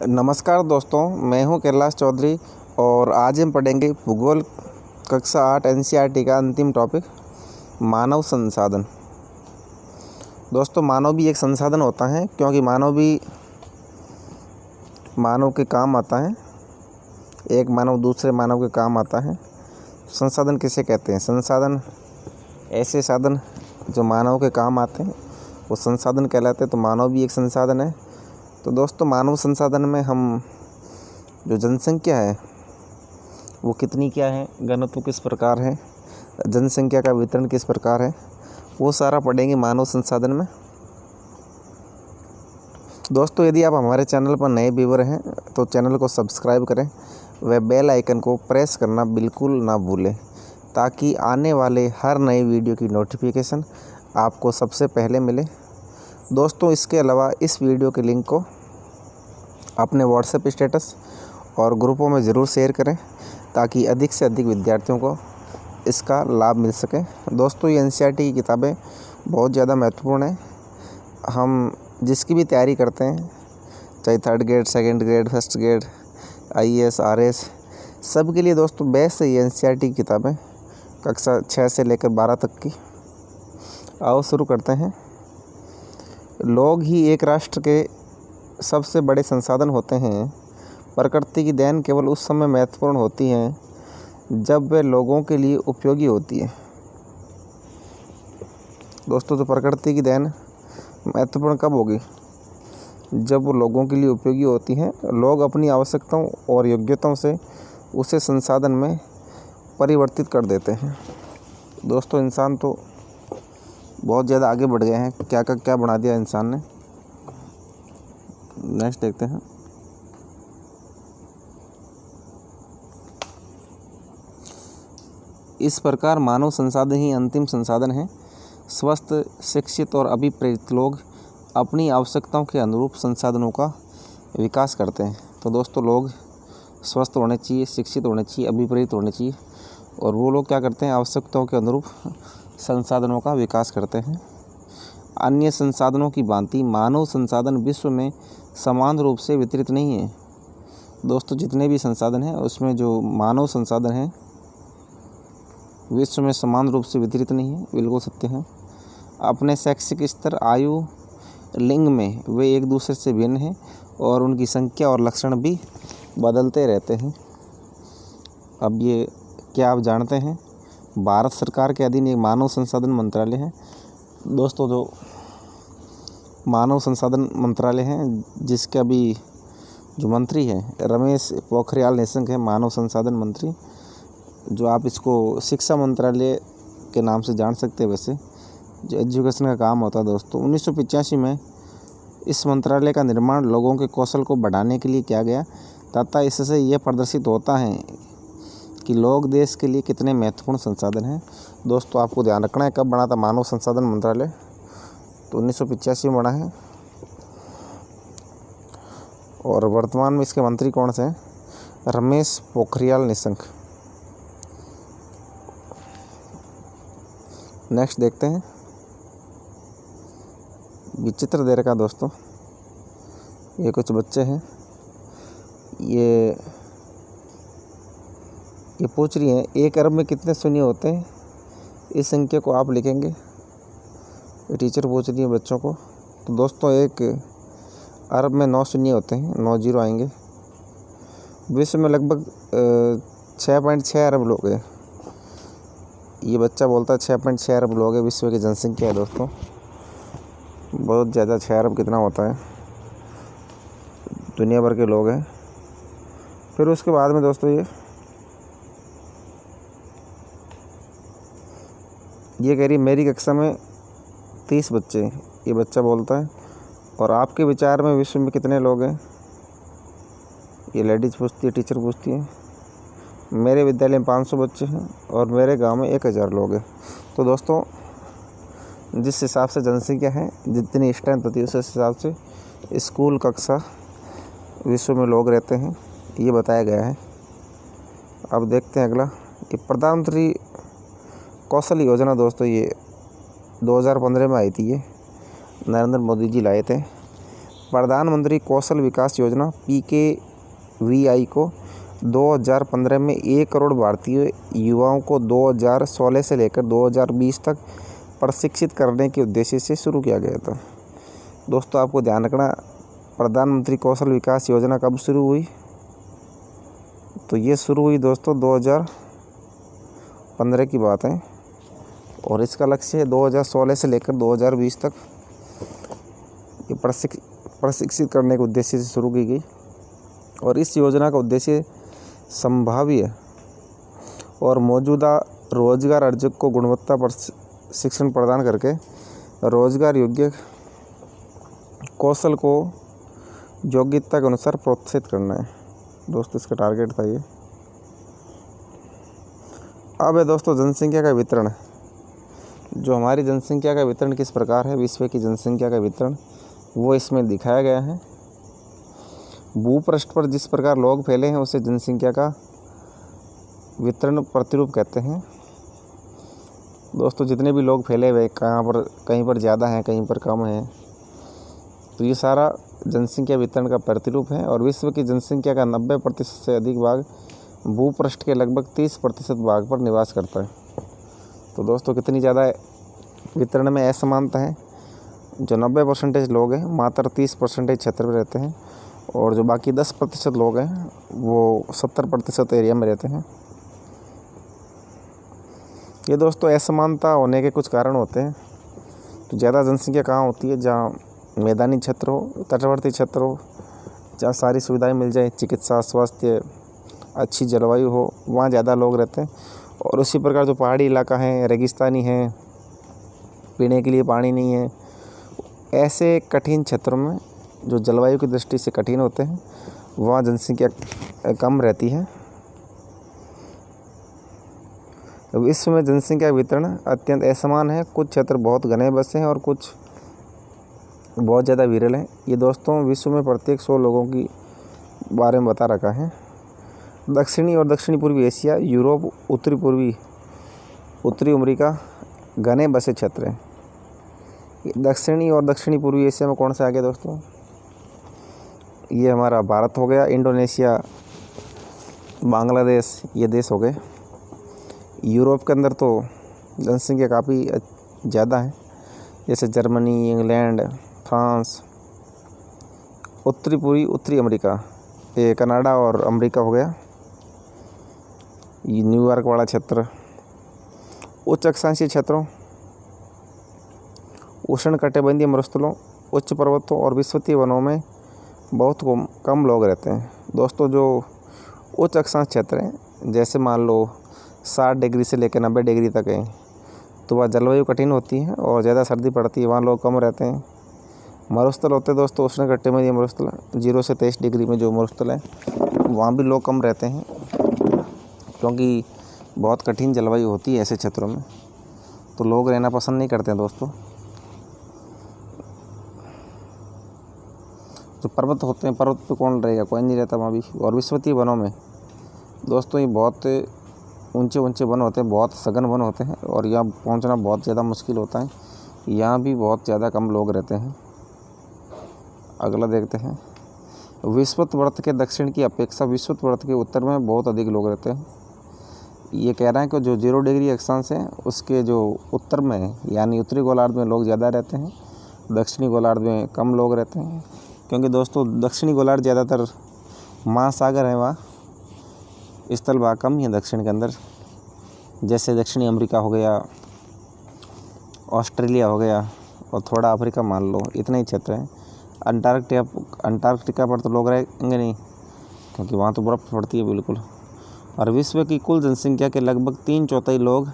नमस्कार दोस्तों, मैं हूं कैलाश चौधरी और आज हम पढ़ेंगे भूगोल कक्षा 8 एनसीईआरटी का अंतिम टॉपिक मानव संसाधन। दोस्तों, मानव भी एक संसाधन होता है क्योंकि मानव भी मानव के काम आता है। एक मानव दूसरे मानव के काम आता है। संसाधन किसे कहते हैं? संसाधन ऐसे साधन जो मानव के काम आते हैं वो संसाधन कहलाते हैं। तो मानव भी एक संसाधन है। तो दोस्तों, मानव संसाधन में हम जो जनसंख्या है वो कितनी क्या है, घनत्व किस प्रकार है, जनसंख्या का वितरण किस प्रकार है, वो सारा पढ़ेंगे मानव संसाधन में। दोस्तों, यदि आप हमारे चैनल पर नए व्यूअर हैं तो चैनल को सब्सक्राइब करें व बेल आइकन को प्रेस करना बिल्कुल ना भूलें ताकि आने वाले हर नए वीडियो की नोटिफिकेशन आपको सबसे पहले मिले। दोस्तों, इसके अलावा इस वीडियो के लिंक को अपने व्हाट्सएप स्टेटस और ग्रुपों में ज़रूर शेयर करें ताकि अधिक से अधिक विद्यार्थियों को इसका लाभ मिल सके। दोस्तों, ये एनसीईआरटी की किताबें बहुत ज़्यादा महत्वपूर्ण हैं। हम जिसकी भी तैयारी करते हैं, चाहे third grade, second grade, first grade, IAS, RS, सब के लिए दोस्तों बेस्ट है ये एनसीईआरटी की किताबें कक्षा 6 से लेकर 12 तक की। आओ शुरू करते हैं। लोग ही एक राष्ट्र के सबसे बड़े संसाधन होते हैं। प्रकृति की देन केवल उस समय महत्वपूर्ण होती है जब वे लोगों के लिए उपयोगी होती है। दोस्तों, तो प्रकृति की देन महत्वपूर्ण कब होगी? जब वो लोगों के लिए उपयोगी होती हैं। लोग अपनी आवश्यकताओं और योग्यताओं से उसे संसाधन में परिवर्तित कर देते हैं। दोस्तों, इंसान तो बहुत ज़्यादा आगे बढ़ गए हैं। क्या का क्या बना दिया इंसान ने। नेक्स्ट देखते हैं। इस प्रकार मानव संसाधन ही अंतिम संसाधन है। स्वस्थ, शिक्षित और अभिप्रेरित लोग अपनी आवश्यकताओं के अनुरूप संसाधनों का विकास करते हैं। तो दोस्तों, लोग स्वस्थ होने चाहिए, शिक्षित होने चाहिए, अभिप्रेरित होने चाहिए और वो लोग क्या करते हैं? आवश्यकताओं के अनुरूप संसाधनों का विकास करते हैं। अन्य संसाधनों की भांति मानव संसाधन विश्व में समान रूप से वितरित नहीं है। दोस्तों, जितने भी संसाधन हैं उसमें जो मानव संसाधन हैं विश्व में समान रूप से वितरित नहीं है। बिल्कुल सत्य है। अपने शैक्षिक स्तर, आयु, लिंग में वे एक दूसरे से भिन्न हैं और उनकी संख्या और लक्षण भी बदलते रहते हैं। अब ये क्या आप जानते हैं? भारत सरकार के अधीन एक मानव संसाधन मंत्रालय है। दोस्तों, जो मानव संसाधन मंत्रालय है जिसके अभी जो मंत्री हैं रमेश पोखरियाल निशंक है, मानव संसाधन मंत्री, जो आप इसको शिक्षा मंत्रालय के नाम से जान सकते हैं। वैसे जो एजुकेशन का काम होता है। दोस्तों, 1985 में इस मंत्रालय का निर्माण लोगों के कौशल को बढ़ाने के लिए किया गया तथा इससे यह प्रदर्शित होता है कि लोग देश के लिए कितने महत्वपूर्ण संसाधन हैं। दोस्तों, आपको ध्यान रखना है कब बना था मानव संसाधन मंत्रालय? तो 1985 में बना है। और वर्तमान में इसके मंत्री कौन से हैं? रमेश पोखरियाल निशंक। नेक्स्ट देखते हैं। विचित्र दे रखा दोस्तों, ये कुछ बच्चे हैं। ये पूछ रही हैं 1 अरब में कितने शून्य होते हैं? इस संख्या को आप लिखेंगे। ये टीचर पूछ रही है बच्चों को। तो दोस्तों, 1 अरब में 9 शून्य होते हैं, 9 जीरो आएंगे। विश्व में लगभग 6.6 अरब लोग हैं। ये बच्चा बोलता है 6.6 अरब लोग हैं विश्व की जनसंख्या है। दोस्तों, बहुत ज़्यादा। 6 अरब कितना होता है? दुनिया भर के लोग हैं। फिर उसके बाद में दोस्तों ये कह रही मेरी कक्षा में 30 बच्चे हैं। ये बच्चा बोलता है। और आपके विचार में विश्व में कितने लोग हैं? ये लेडीज़ पूछती है, टीचर पूछती है। मेरे विद्यालय में 500 बच्चे हैं और मेरे गांव में 1000 लोग हैं। तो दोस्तों, जिस हिसाब से जनसंख्या है, जितनी स्ट्रेंथ होती है उस हिसाब से स्कूल कक्षा विश्व में लोग रहते हैं, ये बताया गया है। अब देखते हैं अगला। ये प्रधानमंत्री कौशल योजना दोस्तों, ये 2015 में आई थी। ये नरेंद्र मोदी जी लाए थे। प्रधानमंत्री कौशल विकास योजना PKVI को 2015 में 1 करोड़ भारतीय युवाओं को 2016 से लेकर 2020 तक प्रशिक्षित करने के उद्देश्य से शुरू किया गया था। दोस्तों आपको ध्यान रखना, प्रधानमंत्री कौशल विकास योजना कब शुरू हुई? तो ये शुरू हुई दोस्तों 2015 की बात है और इसका लक्ष्य है 2016 से लेकर 2020 तक ये प्रशिक्षित करने के उद्देश्य से शुरू की गई। और इस योजना का उद्देश्य संभाव्य और मौजूदा रोजगार अर्जक को गुणवत्ता शिक्षण प्रदान करके रोजगार योग्य कौशल को योग्यता के अनुसार प्रोत्साहित करना है। दोस्तों इसका टारगेट था ये। अब है दोस्तों जनसंख्या का वितरण। जो हमारी जनसंख्या का वितरण किस प्रकार है, विश्व की जनसंख्या का वितरण वो इसमें दिखाया गया है। भूपृष्ठ पर जिस प्रकार लोग फैले हैं उसे जनसंख्या का वितरण प्रतिरूप कहते हैं। दोस्तों जितने भी लोग फैले हुए कहीं पर ज़्यादा हैं, कहीं पर कम हैं, तो ये सारा जनसंख्या वितरण का प्रतिरूप है। और विश्व की जनसंख्या का 90% से अधिक भाग भूपृष्ठ के लगभग 30% भाग पर निवास करता है। तो दोस्तों कितनी ज़्यादा वितरण में असमानता है। जो 90% लोग हैं मात्र 30% क्षेत्र में रहते हैं और जो बाकी 10% लोग हैं वो 70% एरिया में रहते हैं। ये दोस्तों असमानता होने के कुछ कारण होते हैं। तो ज़्यादा जनसंख्या कहाँ होती है? जहाँ मैदानी क्षेत्र हो, तटवर्ती क्षेत्र हो, जहाँ सारी सुविधाएं मिल जाए, चिकित्सा, स्वास्थ्य, अच्छी जलवायु हो, वहाँ ज़्यादा लोग रहते हैं। और उसी प्रकार जो पहाड़ी इलाका है, रेगिस्तानी है, पीने के लिए पानी नहीं है, ऐसे कठिन क्षेत्रों में जो जलवायु की दृष्टि से कठिन होते हैं वहाँ जनसंख्या कम रहती है। विश्व में जनसंख्या वितरण अत्यंत असमान है। कुछ क्षेत्र बहुत घने बसे हैं और कुछ बहुत ज़्यादा विरल हैं। ये दोस्तों विश्व में प्रत्येक 100 लोगों की बारे में बता रखा है। दक्षिणी और दक्षिणी पूर्वी एशिया, यूरोप, उत्तरी अमेरिका घने बसे क्षेत्र हैं। दक्षिणी और दक्षिणी पूर्वी एशिया में कौन सा आ गया दोस्तों? ये हमारा भारत हो गया, इंडोनेशिया, बांग्लादेश, ये देश हो गए। यूरोप के अंदर तो जनसंख्या काफ़ी ज़्यादा है, जैसे जर्मनी, इंग्लैंड, फ्रांस। उत्तरी अमेरिका, ये कनाडा और अमेरिका हो गया। ये न्यूयॉर्क वाला क्षेत्र। उच्च अक्षांशीय क्षेत्रों, उष्णकटिबंधीय मरुस्थलों, उच्च पर्वतों और विस्तृत वनों में बहुत कम लोग रहते हैं। दोस्तों जो उच्च अक्षांश क्षेत्र हैं, जैसे मान लो 60 डिग्री से लेकर 90 डिग्री तक है, तो वह जलवायु कठिन होती है और ज़्यादा सर्दी पड़ती है, वहाँ लोग कम रहते हैं। मरुस्थल होते हैं दोस्तों उष्णकटिबंधीय मरुस्थल, 0 से 23 डिग्री में जो मरुस्थल है वहाँ भी लोग कम रहते हैं, क्योंकि बहुत कठिन जलवायु होती है ऐसे क्षेत्रों में, तो लोग रहना पसंद नहीं करते हैं। दोस्तों जो पर्वत होते हैं, पर्वत पे कौन रहेगा? कोई नहीं रहता वहाँ भी। और विस्तृत वनों में दोस्तों ये बहुत ऊंचे वन होते हैं, बहुत सघन वन होते हैं और यहाँ पहुँचना बहुत ज़्यादा मुश्किल होता है। यहाँ भी बहुत ज़्यादा कम लोग रहते हैं। अगला देखते हैं। विषुवत वृत्त के दक्षिण की अपेक्षा विषुवत वृत्त के उत्तर में बहुत अधिक लोग रहते हैं। ये कह रहे हैं कि जो 0 डिग्री अक्षांश है उसके जो उत्तर में यानी उत्तरी गोलार्ध में लोग ज़्यादा रहते हैं, दक्षिणी गोलार्ध में कम लोग रहते हैं। क्योंकि दोस्तों दक्षिणी गोलार्ध ज़्यादातर महासागर है, वहाँ स्थल भाग कम ही है दक्षिण के अंदर। जैसे दक्षिणी अमेरिका हो गया, ऑस्ट्रेलिया हो गया और थोड़ा अफ्रीका मान लो, इतने ही क्षेत्र हैं। अंटार्कटिका पर तो लोग रहेंगे नहीं, क्योंकि वहाँ तो बर्फ़ पड़ती है बिल्कुल। और विश्व की कुल जनसंख्या के लगभग 3/4 लोग,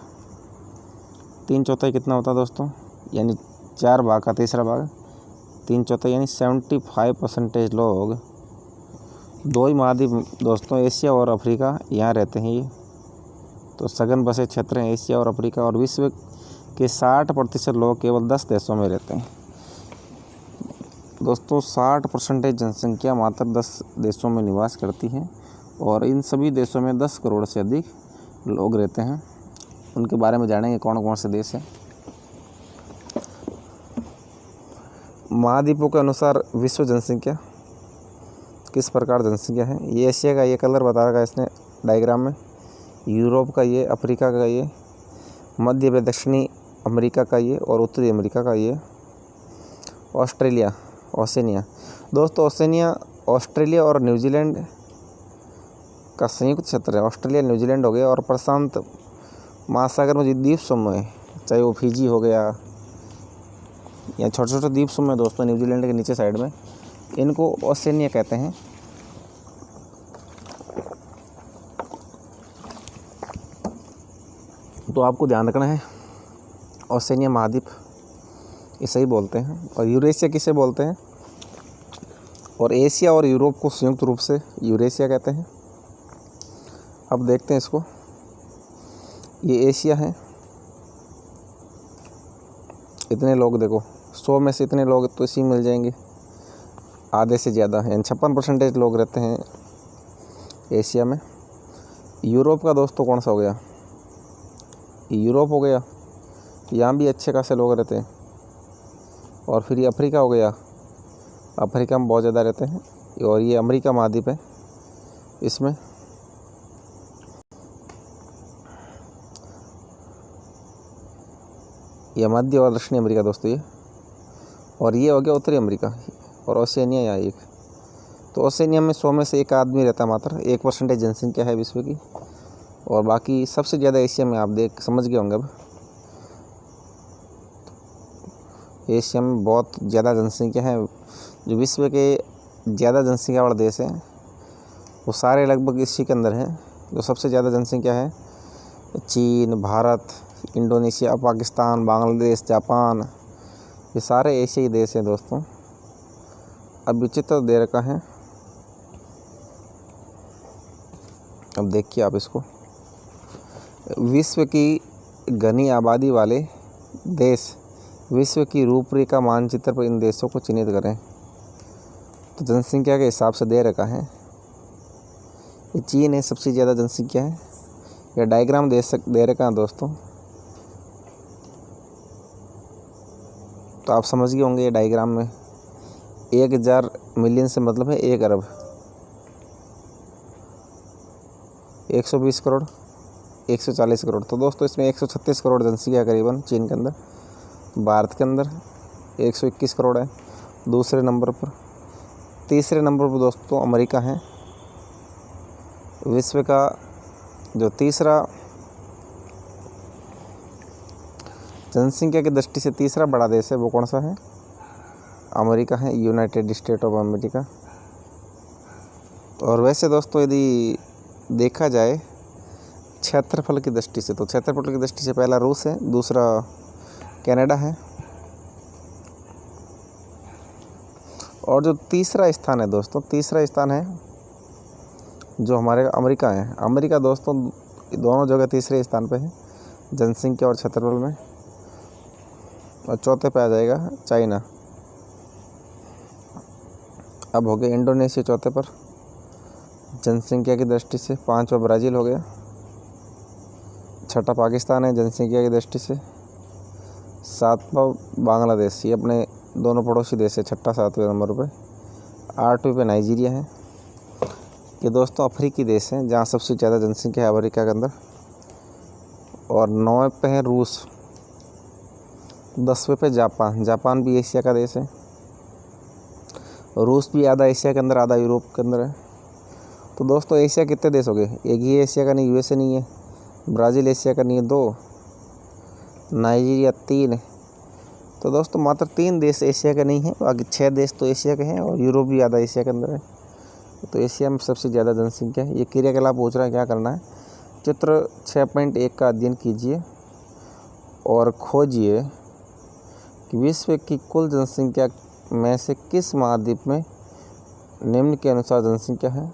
3/4 कितना होता है दोस्तों? यानी 4 भाग का तीसरा भाग, 3/4 यानी 75% लोग 2 ही महाद्वीप दोस्तों, एशिया और अफ्रीका, यहाँ रहते हैं। ये तो सघन बसे क्षेत्र हैं एशिया और अफ्रीका। और विश्व के 60% लोग केवल 10 देशों में रहते हैं। दोस्तों 60% जनसंख्या मात्र 10 देशों में निवास करती है और इन सभी देशों में 10 करोड़ से अधिक लोग रहते हैं। उनके बारे में जानेंगे कौन कौन से देश हैं। महाद्वीपों के अनुसार विश्व जनसंख्या किस प्रकार जनसंख्या है। ये एशिया का ये कलर बता रखा है इसने डायग्राम में, यूरोप का ये, अफ्रीका का ये, मध्य व दक्षिणी अमेरिका का ये और उत्तरी अमेरिका का ये, ऑस्ट्रेलिया, ओसेनिया। दोस्तों ओसेनिया ऑस्ट्रेलिया और न्यूजीलैंड का संयुक्त क्षेत्र है। ऑस्ट्रेलिया न्यूजीलैंड हो गया और प्रशांत महासागर में जो द्वीप समूह है, चाहे वो फिजी हो गया या छोटे छोटे द्वीप समूह दोस्तों न्यूजीलैंड के नीचे साइड में, इनको ओसेनिया कहते हैं। तो आपको ध्यान रखना है ओसेनिया महाद्वीप इसे ही बोलते हैं, और यूरेशिया किसे बोलते हैं, और एशिया और यूरोप को संयुक्त रूप से यूरेशिया कहते हैं। अब देखते हैं इसको, ये एशिया है, इतने लोग देखो 100 में से इतने लोग तो इसी मिल जाएंगे, आधे से ज़्यादा, यानी 56% लोग रहते हैं एशिया में। यूरोप का दोस्तों कौन सा हो गया, यूरोप हो गया, यहाँ भी अच्छे खासे लोग रहते हैं। और फिर ये अफ्रीका हो गया, अफ्रीका में बहुत ज़्यादा रहते हैं। और ये अमेरिका महाद्वीप है, इसमें ये मध्य और दक्षिणी अमेरिका दोस्तों ये, और ये हो गया उत्तरी अमेरिका और ओसेनिया यहाँ एक। तो ओसेनिया में 100 में से एक आदमी रहता है, मात्र 1% जनसंख्या है विश्व की, और बाकी सबसे ज़्यादा एशिया में, आप देख समझ गए होंगे अब, एशिया में बहुत ज़्यादा जनसंख्या है। जो विश्व के ज़्यादा जनसंख्या वाला देश है वो सारे लगभग इसी के अंदर हैं। जो सबसे ज़्यादा जनसंख्या है चीन, भारत, इंडोनेशिया, पाकिस्तान, बांग्लादेश, जापान, ये सारे एशियाई देश हैं दोस्तों। अब विचित्र दे रखा है, अब देखिए आप इसको, विश्व की घनी आबादी वाले देश, विश्व की रूपरेखा मानचित्र पर इन देशों को चिन्हित करें। तो जनसंख्या के हिसाब से दे रखा है, ये चीन है, सबसे ज़्यादा जनसंख्या है। यह डायग्राम दे रखा है दोस्तों, तो आप समझ गए होंगे। ये डायग्राम में 1000 मिलियन से मतलब है 1 अरब, 120 करोड़, 140 करोड़। तो दोस्तों इसमें 136 करोड़ जनसंख्या करीबन चीन के अंदर। भारत के अंदर 121 करोड़ है दूसरे नंबर पर। तीसरे नंबर पर दोस्तों अमेरिका है। विश्व का जो तीसरा जनसंख्या की दृष्टि से तीसरा बड़ा देश है वो कौन सा है, अमेरिका है, यूनाइटेड स्टेट ऑफ अमेरिका। और वैसे दोस्तों यदि देखा जाए क्षेत्रफल की दृष्टि से, तो क्षेत्रफल की दृष्टि से पहला रूस है, दूसरा कनाडा है, और जो तीसरा स्थान है दोस्तों, तीसरा स्थान है जो हमारे अमेरिका है। अमेरिका दोस्तों दोनों जगह तीसरे स्थान पे है जनसंख्या और क्षेत्रफल में, और चौथे पे आ जाएगा चाइना। अब हो गया इंडोनेशिया चौथे पर जनसंख्या की दृष्टि से, 5वां ब्राज़ील हो गया, 6ठा पाकिस्तान है जनसंख्या की दृष्टि से, 7वां बांग्लादेश, ये अपने दोनों पड़ोसी देश है, 6ठा 7वें नंबर पे, 8वें पे नाइजीरिया है। ये दोस्तों अफ्रीकी देश हैं जहाँ सबसे ज़्यादा जनसंख्या है अमेरिका के अंदर। और 9वें पे है रूस, 10वें पे जापान, जापान भी एशिया का देश है। रूस भी आधा एशिया के अंदर आधा यूरोप के अंदर है। तो दोस्तों एशिया कितने देश हो गए, एक ही एशिया का नहीं, यूएसए नहीं है, ब्राज़ील एशिया का नहीं है, 2, नाइजीरिया 3। तो दोस्तों मात्र 3 देश एशिया के नहीं हैं, बाकी 6 देश तो एशिया के हैं, और यूरोप भी आधा एशिया के अंदर है। तो एशिया में सबसे ज़्यादा जनसंख्या है। ये क्रियाकलाप पूछ रहा है, क्या करना है, चित्र 6.1 का अध्ययन कीजिए और खोजिए कि विश्व की कुल जनसंख्या में से किस महाद्वीप में निम्न के अनुसार जनसंख्या है।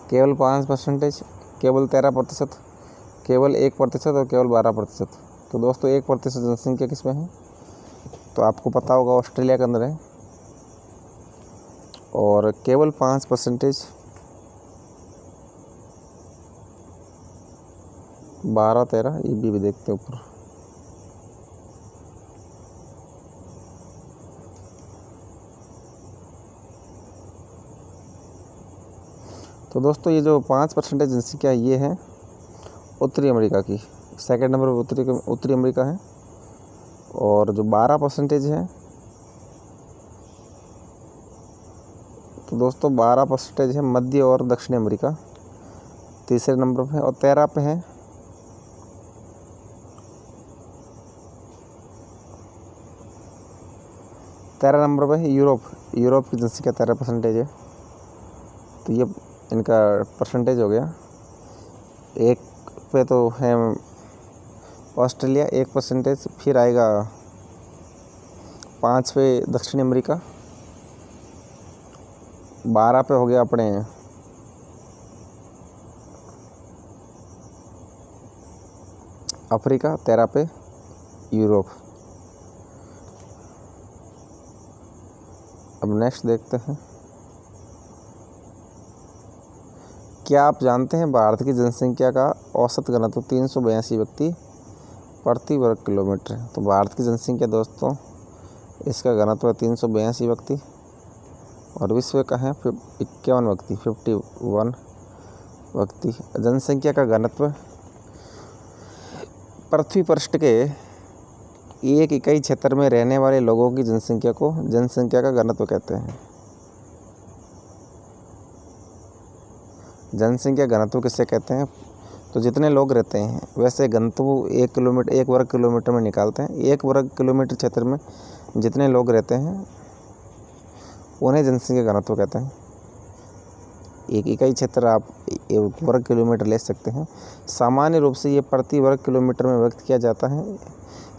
केवल 5%, केवल 13%, केवल 1% और केवल 12%। तो दोस्तों 1% जनसंख्या किस में है, तो आपको पता होगा ऑस्ट्रेलिया के अंदर है। और केवल 5% 12, 13 ये भी देखते हैं ऊपर। तो दोस्तों ये जो 5% जनसंख्या ये है उत्तरी अमेरिका की, सेकंड नंबर पर उत्तरी अमेरिका है। और जो 12% है, तो दोस्तों 12% है मध्य और दक्षिणी अमेरिका तीसरे नंबर पे। और 13 पे है 13 नंबर पे है यूरोप की जनसंख्या 13% है। तो ये इनका परसेंटेज हो गया। एक पे तो है ऑस्ट्रेलिया 1%, फिर आएगा 5 पे दक्षिणी अमेरिका, 12 पे हो गया अपने अफ्रीका, 13 पे यूरोप। अब नेक्स्ट देखते हैं। क्या आप जानते हैं भारत की जनसंख्या का औसत घनत्व 382 व्यक्ति प्रति वर्ग किलोमीटर है। तो भारत की जनसंख्या दोस्तों इसका घनत्व है 382 व्यक्ति और विश्व का है 51 व्यक्ति, 51 व्यक्ति। जनसंख्या का घनत्व पृथ्वी पृष्ठ के एक इकाई क्षेत्र में रहने वाले लोगों की जनसंख्या को जनसंख्या का घनत्व कहते हैं। जनसंख्या घनत्व किसे कहते हैं? तो जितने लोग रहते हैं वैसे घनत्व 1 वर्ग किलोमीटर में निकालते हैं। 1 वर्ग किलोमीटर क्षेत्र में जितने लोग रहते हैं उन्हें जनसंख्या घनत्व कहते हैं। एक इकाई क्षेत्र आप 1 वर्ग किलोमीटर ले सकते हैं। सामान्य रूप से ये प्रति वर्ग किलोमीटर में व्यक्त किया जाता है।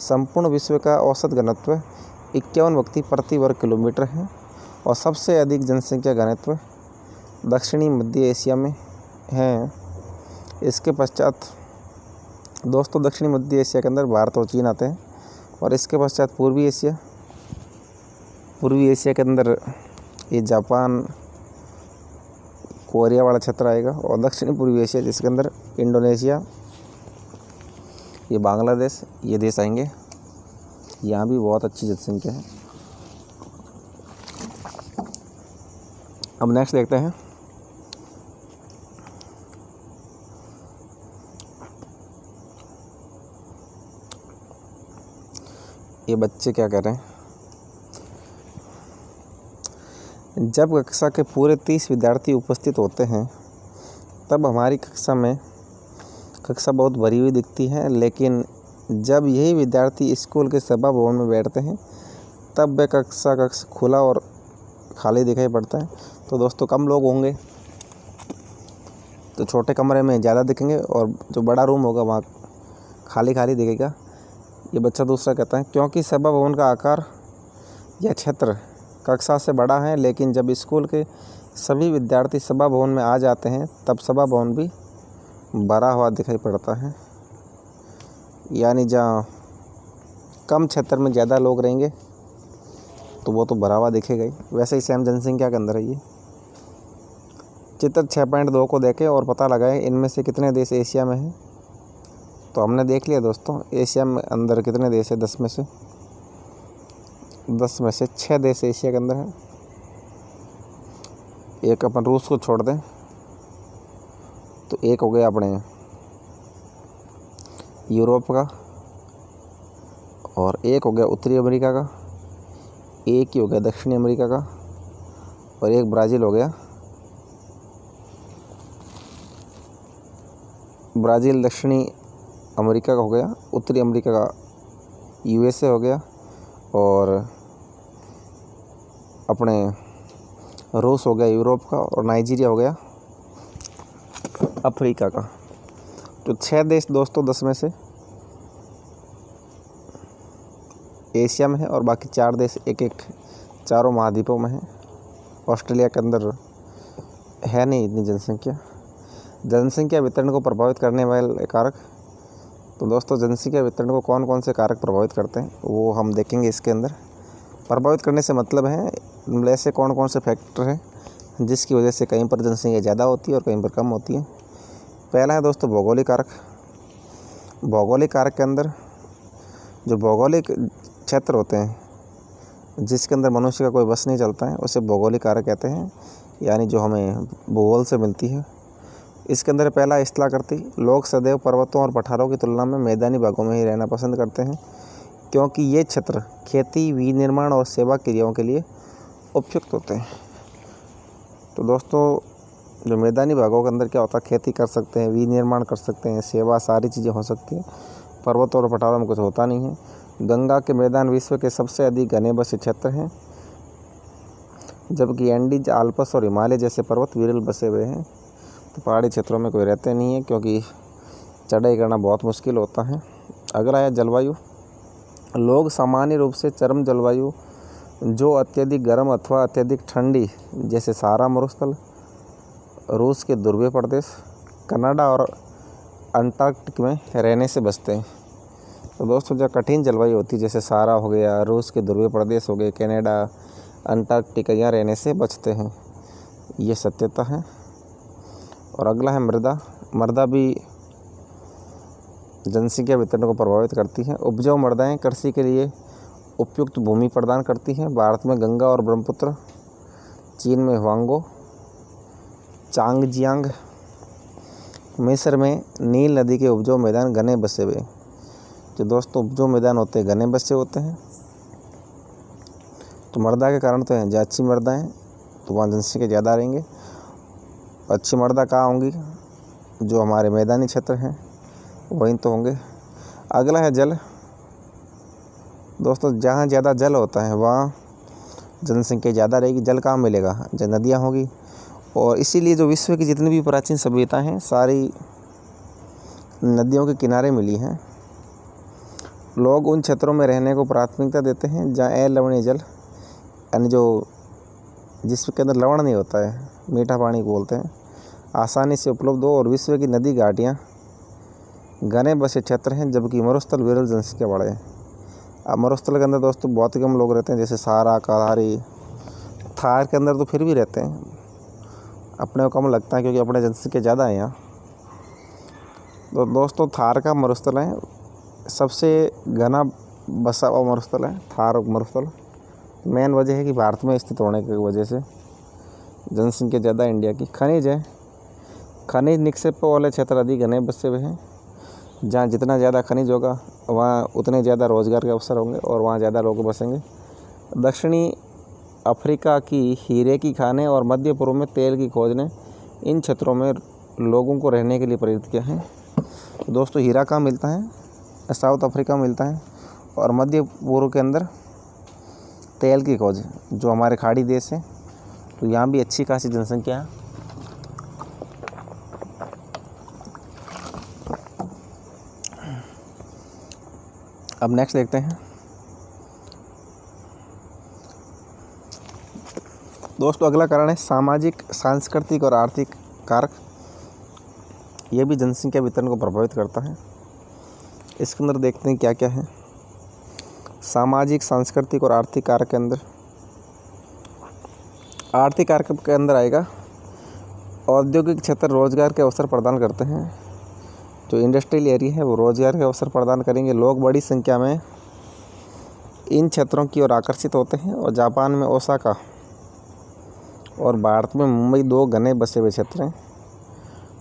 संपूर्ण विश्व का औसत घनत्व 51 व्यक्ति प्रति वर्ग किलोमीटर है और सबसे अधिक जनसंख्या घनत्व दक्षिणी मध्य एशिया में है। इसके पश्चात दोस्तों दक्षिणी मध्य एशिया के अंदर भारत और चीन आते हैं और इसके पश्चात पूर्वी एशिया के अंदर ये जापान, कोरिया वाला क्षेत्र आएगा और दक्षिणी पूर्वी एशिया जिसके अंदर इंडोनेशिया, ये बांग्लादेश, ये देश आएंगे। यहाँ भी बहुत अच्छी जनसंख्या है। अब नेक्स्ट देखते हैं। ये बच्चे क्या कह रहे हैं? जब कक्षा के पूरे 30 विद्यार्थी उपस्थित होते हैं तब हमारी कक्षा बहुत भरी हुई दिखती है, लेकिन जब यही विद्यार्थी स्कूल के सभा भवन में बैठते हैं तब वह कक्षा खुला और खाली दिखाई पड़ता है। तो दोस्तों कम लोग होंगे तो छोटे कमरे में ज़्यादा दिखेंगे और जो बड़ा रूम होगा वहाँ खाली खाली दिखेगा। ये बच्चा दूसरा कहता है क्योंकि सभा भवन का आकार या क्षेत्र कक्षा से बड़ा है, लेकिन जब स्कूल के सभी विद्यार्थी सभा भवन में आ जाते हैं तब सभा भवन भी भरा हुआ दिखाई पड़ता है। यानी जहाँ कम क्षेत्र में ज़्यादा लोग रहेंगे तो वो तो भरा हुआ दिखेगा ही। वैसे ही सेम जनसंख्या के अंदर है। ये चित्र 6.2 को देखें और पता लगाएं इनमें से कितने देश एशिया में हैं। तो हमने देख लिया दोस्तों एशिया में अंदर कितने देश है। 10 में से 6 देश एशिया के अंदर हैं। एक अपन रूस को छोड़ दें तो एक हो गया अपने यूरोप का और एक हो गया उत्तरी अमेरिका का, एक ही हो गया दक्षिणी अमेरिका का और एक ब्राज़ील हो गया। ब्राज़ील दक्षिणी अमेरिका का हो गया, उत्तरी अमेरिका का USA हो गया और अपने रूस हो गया यूरोप का और नाइजीरिया हो गया अफ्रीका का। तो 6 देश दोस्तों 10 में से एशिया में है और बाकी 4 देश एक चारों महाद्वीपों में है। ऑस्ट्रेलिया के अंदर है नहीं इतनी जनसंख्या वितरण को प्रभावित करने वाले कारक। तो दोस्तों जनसंख्या वितरण को कौन कौन से कारक प्रभावित करते हैं वो हम देखेंगे इसके अंदर। प्रभावित करने से मतलब है ऐसे कौन कौन से फैक्टर हैं जिसकी वजह से कहीं पर जनसंख्या ज़्यादा होती है और कहीं पर कम होती है। पहला है दोस्तों भौगोलिक कारक। भौगोलिक कारक के अंदर जो भौगोलिक क्षेत्र होते हैं जिसके अंदर मनुष्य का कोई बस नहीं चलता है उसे भौगोलिक कारक कहते हैं, यानी जो हमें भूगोल से मिलती है। इसके अंदर पहला स्थलाकृति। लोग सदैव पर्वतों और पठारों की तुलना में मैदानी भागों में ही रहना पसंद करते हैं क्योंकि ये क्षेत्र खेती, विनिर्माण और सेवा क्रियाओं के लिए उपयुक्त होते हैं। तो दोस्तों, जो मैदानी भागों के अंदर क्या होता है, खेती कर सकते हैं, विनिर्माण कर सकते हैं, सेवा, सारी चीज़ें हो सकती हैं। पर्वतों और पठारों में कुछ होता नहीं है। गंगा के मैदान विश्व के सबसे अधिक घने बसे क्षेत्र हैं, जबकि एंडीज, आल्प्स और हिमालय जैसे पर्वत विरल बसे हुए हैं। तो पहाड़ी क्षेत्रों में कोई रहते नहीं है क्योंकि चढ़ाई करना बहुत मुश्किल होता है। अगला है जलवायु। लोग सामान्य रूप से चरम जलवायु जो अत्यधिक गर्म अथवा अत्यधिक ठंडी, जैसे सहारा मरुस्थल, रूस के ध्रुवीय प्रदेश, कनाडा और अंटार्कटिक में रहने से बचते हैं। तो दोस्तों, जो कठिन जलवायु होती है जैसे सहारा हो गया, रूस के ध्रुवीय प्रदेश हो गए, कनाडा, अंटार्कटिका, यहाँ रहने से बचते हैं। ये सत्यता है। और अगला है मृदा। मृदा भी जनसंख्या वितरण को प्रभावित करती है। उपजाऊ मृदाएं कृषि के लिए उपयुक्त भूमि प्रदान करती हैं। भारत में गंगा और ब्रह्मपुत्र, चीन में ह्वांगो, चांगजियांग, मिस्र में नील नदी के उपजाऊ मैदान घने बसे हुए। जो दोस्तों उपजाऊ मैदान होते हैं घने बसे होते हैं। तो मृदा के कारण तो हैं, जो अच्छी मृदा है तो वहाँ जनसंख्या ज़्यादा रहेंगे। अच्छी मृदा कहाँ होंगी, जो हमारे मैदानी क्षेत्र हैं वहीं तो होंगे। अगला है जल। दोस्तों, जहाँ ज़्यादा जल होता है वहाँ जनसंख्या ज़्यादा रहेगी। जल कहाँ मिलेगा, जो नदियाँ होगी। और इसीलिए जो विश्व की जितनी भी प्राचीन सभ्यता हैं सारी नदियों के किनारे मिली हैं। लोग उन क्षेत्रों में रहने को प्राथमिकता देते हैं जहाँ अलवणीय जल, यानी जो जिसके अंदर लवण नहीं होता है, मीठा पानी को बोलते हैं, आसानी से उपलब्ध हो और विश्व की नदी घाटियाँ घने बसे क्षेत्र हैं, जबकि मरुस्थल विरल जनसंख्या बढ़े। अब मरुस्थल के अंदर दोस्तों बहुत ही कम लोग रहते हैं, जैसे सहारा, करारी, थार के अंदर तो फिर भी रहते हैं, अपने को कम लगता है क्योंकि अपने जनसंख्या ज़्यादा है यहाँ। तो दोस्तों, थार का मरुस्थल है सबसे घना बसा हुआ मरुस्थल है, थार मरुस्थल। मेन वजह है कि भारत में स्थित होने की वजह से जनसंख्या ज़्यादा इंडिया की। खनिज है। खनिज निक्षेप वाले क्षेत्र अधिक घने बसे हुए हैं। जहाँ जितना ज़्यादा खनिज होगा वहाँ उतने ज़्यादा रोज़गार के अवसर होंगे और वहाँ ज़्यादा लोग बसेंगे। दक्षिणी अफ्रीका की हीरे की खानें और मध्य पूर्व में तेल की खोज ने इन क्षेत्रों में लोगों को रहने के लिए प्रेरित किया है। दोस्तों, हीरा कहाँ मिलता है, साउथ अफ्रीका में मिलता है। और मध्य पूर्व के अंदर तेल की खोज, जो हमारे खाड़ी देश है, तो यहाँ भी अच्छी खासी जनसंख्या है। अब नेक्स्ट देखते हैं दोस्तों। अगला कारण है सामाजिक, सांस्कृतिक और आर्थिक कारक। यह भी जनसंख्या वितरण को प्रभावित करता है। इसके अंदर देखते हैं क्या क्या है। सामाजिक, सांस्कृतिक और आर्थिक कारक के अंदर आर्थिक कारक के अंदर आएगा औद्योगिक क्षेत्र रोजगार के अवसर प्रदान करते हैं। जो इंडस्ट्रियल एरिया है वो रोजगार के अवसर प्रदान करेंगे। लोग बड़ी संख्या में इन क्षेत्रों की ओर आकर्षित होते हैं। और जापान में ओसाका और भारत में मुंबई दो घने बसे हुए क्षेत्र हैं।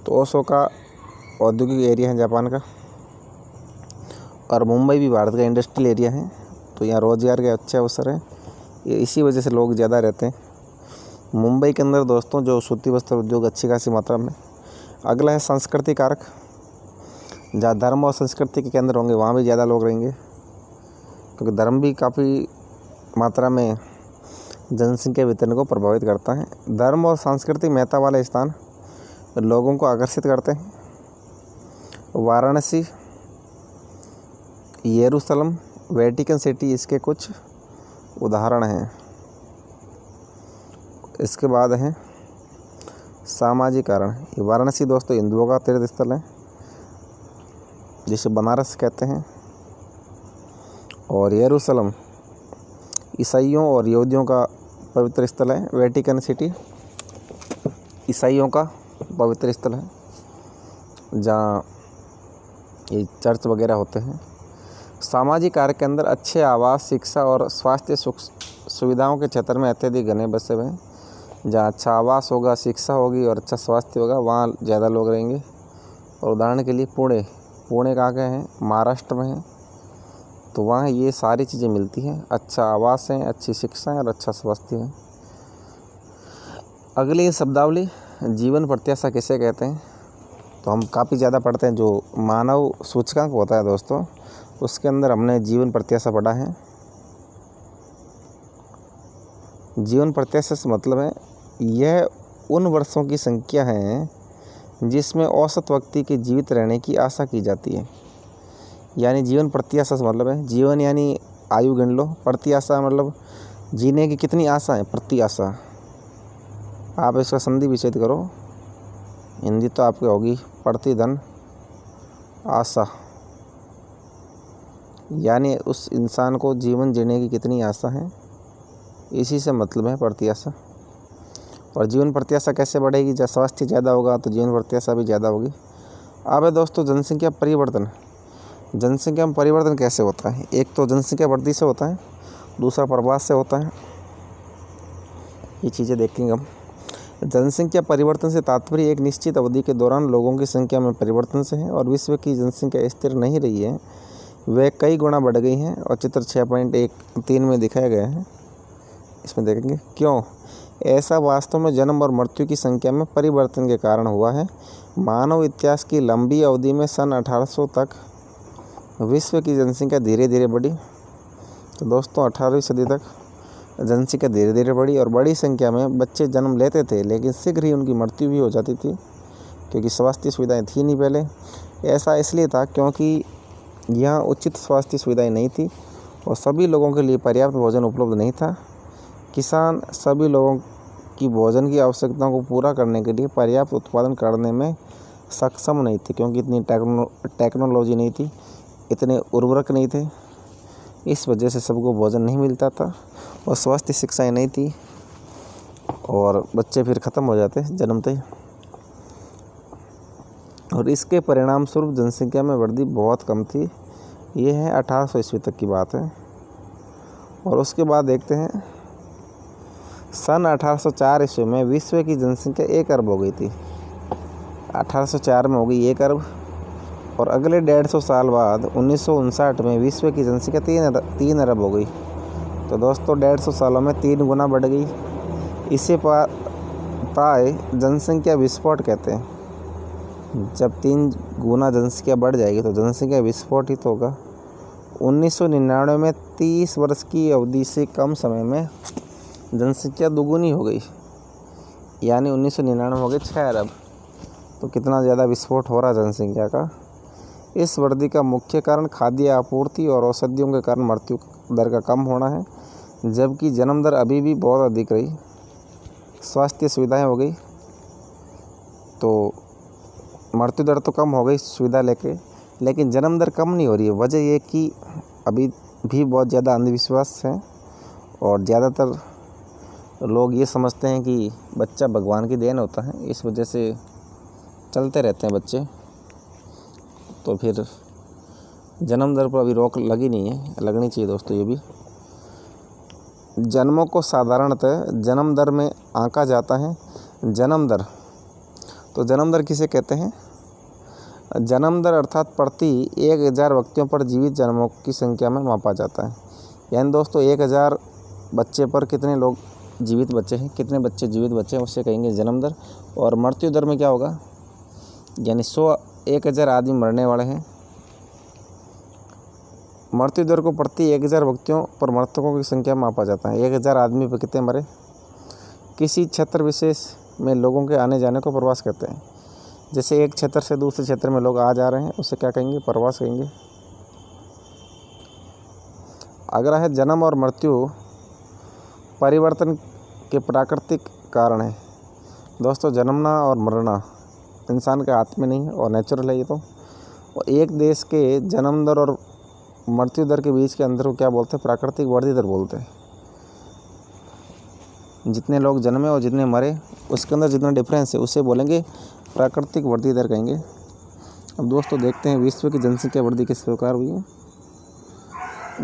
तो ओसाका औद्योगिक एरिया है जापान का, और मुंबई भी भारत का इंडस्ट्रियल एरिया है। तो यहाँ रोजगार के अच्छे अवसर हैं, इसी वजह से लोग ज़्यादा रहते हैं मुंबई के अंदर। दोस्तों, जो सूती वस्त्र उद्योग अच्छी खासी मात्रा में। अगला है सांस्कृतिक कारक। जहाँ धर्म और संस्कृति के केंद्र होंगे वहाँ भी ज़्यादा लोग रहेंगे, क्योंकि धर्म भी काफ़ी मात्रा में जनसंख्या वितरण को प्रभावित करता है। धर्म और सांस्कृतिक महत्ता वाले स्थान लोगों को आकर्षित करते हैं। वाराणसी, यरूशलेम, वेटिकन सिटी इसके कुछ उदाहरण हैं। इसके बाद है सामाजिक कारण। वाराणसी दोस्तों हिंदुओं का तीर्थ स्थल है, जिसे बनारस कहते हैं। और यरूशलेम ईसाइयों और यहूदियों का पवित्र स्थल है। वेटिकन सिटी ईसाइयों का पवित्र स्थल है, जहाँ ये चर्च वगैरह होते हैं। सामाजिक कार्य के अंदर अच्छे आवास, शिक्षा और स्वास्थ्य सुविधाओं के क्षेत्र में अत्यधिक घने बसे हुए हैं। जहाँ अच्छा आवास होगा, शिक्षा होगी और अच्छा स्वास्थ्य होगा, वहाँ ज़्यादा लोग रहेंगे। और उदाहरण के लिए पुणे कहाँ के हैं? महाराष्ट्र में है। तो वहाँ ये सारी चीज़ें मिलती हैं, अच्छा आवास है, अच्छी शिक्षा है और अच्छा स्वास्थ्य है। अगली शब्दावली, जीवन प्रत्याशा किसे कहते हैं? तो हम काफ़ी ज़्यादा पढ़ते हैं, जो मानव सूचकांक होता है दोस्तों, उसके अंदर हमने जीवन प्रत्याशा पढ़ा है। जीवन प्रत्याशा से मतलब है यह उन वर्षों की संख्या है जिसमें औसत व्यक्ति के जीवित रहने की आशा की जाती है। यानी जीवन प्रत्याशा से मतलब है जीवन यानी आयु गिन लो, प्रत्याशा मतलब जीने की कितनी आशा है, प्रत्याशा। आप इसका संधि विच्छेद करो, हिंदी तो आपकी होगी प्रतिधन आशा। यानी उस इंसान को जीवन जीने की कितनी आशा है, इसी से मतलब है प्रत्याशा। और जीवन प्रत्याशा कैसे बढ़ेगी? जब स्वास्थ्य ज़्यादा होगा तो जीवन प्रत्याशा भी ज़्यादा होगी। अब है दोस्तों जनसंख्या परिवर्तन। जनसंख्या में परिवर्तन कैसे होता है? एक तो जनसंख्या वृद्धि से होता है, दूसरा प्रवास से होता है। ये चीज़ें देखेंगे हम। जनसंख्या परिवर्तन से तात्पर्य एक निश्चित अवधि के दौरान लोगों की संख्या में परिवर्तन से है। और विश्व की जनसंख्या स्थिर नहीं रही है, वे कई गुना बढ़ गई हैं। और चित्र 6.13 में दिखाया गया है, इसमें देखेंगे क्यों ऐसा वास्तव में जन्म और मृत्यु की संख्या में परिवर्तन के कारण हुआ है। मानव इतिहास की लंबी अवधि में सन 1800 तक विश्व की जनसंख्या धीरे धीरे बढ़ी। तो दोस्तों 18वीं सदी तक जनसंख्या धीरे धीरे बढ़ी और बड़ी संख्या में बच्चे जन्म लेते थे, लेकिन शीघ्र ही उनकी मृत्यु भी हो जाती थी, क्योंकि स्वास्थ्य सुविधाएं थी नहीं पहले। ऐसा इसलिए था क्योंकि यहाँ उचित स्वास्थ्य सुविधाएं नहीं थी और सभी लोगों के लिए पर्याप्त भोजन उपलब्ध नहीं था। किसान सभी लोगों की भोजन की आवश्यकताओं को पूरा करने के लिए पर्याप्त उत्पादन करने में सक्षम नहीं थे, क्योंकि इतनी टेक्नोलॉजी नहीं थी, इतने उर्वरक नहीं थे। इस वजह से सबको भोजन नहीं मिलता था और स्वास्थ्य शिक्षाएं नहीं थी और बच्चे फिर ख़त्म हो जाते जन्मते ही। और इसके परिणाम स्वरूप जनसंख्या में वृद्धि बहुत कम थी। ये है 1800 ईस्वी तक की बात है। और उसके बाद देखते हैं सन 1804 ईस्वी में विश्व की जनसंख्या 1 अरब हो गई थी। 1804 में हो गई 1 अरब। और अगले 150 साल बाद 1959 में विश्व की जनसंख्या 3 अरब हो गई। तो दोस्तों 150 सालों में 3 गुना बढ़ गई। इसे प्राय जनसंख्या विस्फोट कहते हैं। जब 3 गुना जनसंख्या बढ़ जाएगी तो जनसंख्या विस्फोट ही तो होगा। 1999 में 30 वर्ष की अवधि से कम समय में जनसंख्या दोगुनी हो गई, यानी 1999 हो गए 6 अरब। तो कितना ज़्यादा विस्फोट हो रहा है जनसंख्या का। इस वृद्धि का मुख्य कारण खाद्य आपूर्ति और औषधियों के कारण मृत्यु दर का कम होना है, जबकि जन्म दर अभी भी बहुत अधिक रही। स्वास्थ्य सुविधाएं हो गई तो मृत्यु दर तो कम हो गई सुविधा लेके, लेकिन जन्म दर कम नहीं हो रही है। वजह ये कि अभी भी बहुत ज़्यादा अंधविश्वास है और ज़्यादातर लोग ये समझते हैं कि बच्चा भगवान की देन होता है, इस वजह से चलते रहते हैं बच्चे। तो फिर जन्म दर पर अभी रोक लगी नहीं है, लगनी चाहिए दोस्तों। ये भी जन्मों को साधारणतः जन्म दर में आंका जाता है। जन्म दर, तो जन्म दर किसे कहते हैं? जन्म दर अर्थात प्रति 1000 व्यक्तियों पर जीवित जन्मों की संख्या में मापा जाता है। यानी दोस्तों 1000 बच्चे पर कितने लोग जीवित बच्चे हैं, कितने बच्चे जीवित बच्चे हैं, उससे कहेंगे जन्म दर। और मृत्यु दर में क्या होगा? यानी 1000 आदमी मरने वाले हैं, मृत्यु दर को प्रति 1000 व्यक्तियों पर मृतकों की संख्या मापा जाता है। 1000 आदमी पर कितने मरे? किसी क्षेत्र विशेष में लोगों के आने जाने को प्रवास कहते हैं। जैसे एक क्षेत्र से दूसरे क्षेत्र में लोग आ जा रहे हैं, उसे क्या कहेंगे? प्रवास कहेंगे। अगला है जन्म और मृत्यु परिवर्तन के प्राकृतिक कारण है। दोस्तों जन्मना और मरना इंसान के हाथ में नहीं है और नेचुरल है ये तो। और एक देश के जन्म दर और मृत्यु दर के बीच के अंतर को क्या बोलते हैं? प्राकृतिक वृद्धि दर बोलते हैं। जितने लोग जन्मे और जितने मरे उसके अंदर जितना डिफरेंस है उसे बोलेंगे प्राकृतिक वृद्धि दर कहेंगे। अब दोस्तों देखते हैं विश्व की जनसंख्या वृद्धि किस प्रकार हुई है।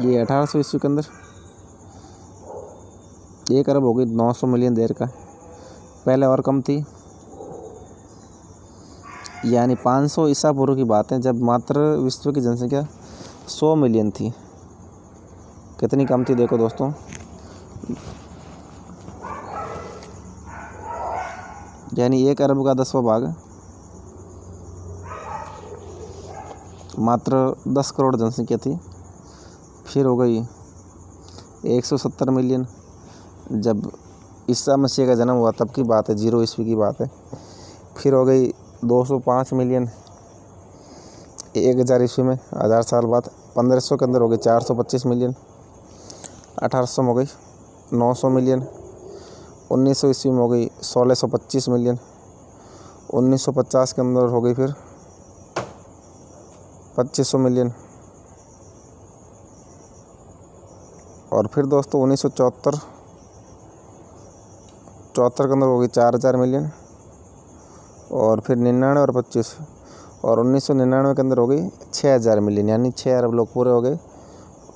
ये 1800 ईस्वी के अंदर 1 अरब हो गई 900 मिलियन देर का, पहले और कम थी। यानी 500 ईसा पूर्व की बात है जब मात्र विश्व की जनसंख्या 100 मिलियन थी। कितनी कम थी देखो दोस्तों। यानी 1 अरब का 10वां भाग, मात्र 10 करोड़ जनसंख्या थी। फिर हो गई 170 मिलियन जब ईसा मसीह का जन्म हुआ, तब की बात है, 0 ईस्वी की बात है। फिर हो गई 205 मिलियन 1000 ईस्वी में, 1000 साल बाद। 1500 के अंदर हो गई 425 मिलियन। 1800 में हो गई 900 मिलियन। 1900 ईस्वी में हो गई 1625 मिलियन। 1950 के अंदर हो गई फिर 2500 मिलियन। और फिर दोस्तों 1974 के अंदर हो गई 4000 मिलियन। और फिर 99 और 25 और 1999 के अंदर हो गई 6000 मिलियन, यानी 6 अरब लोग पूरे हो गए।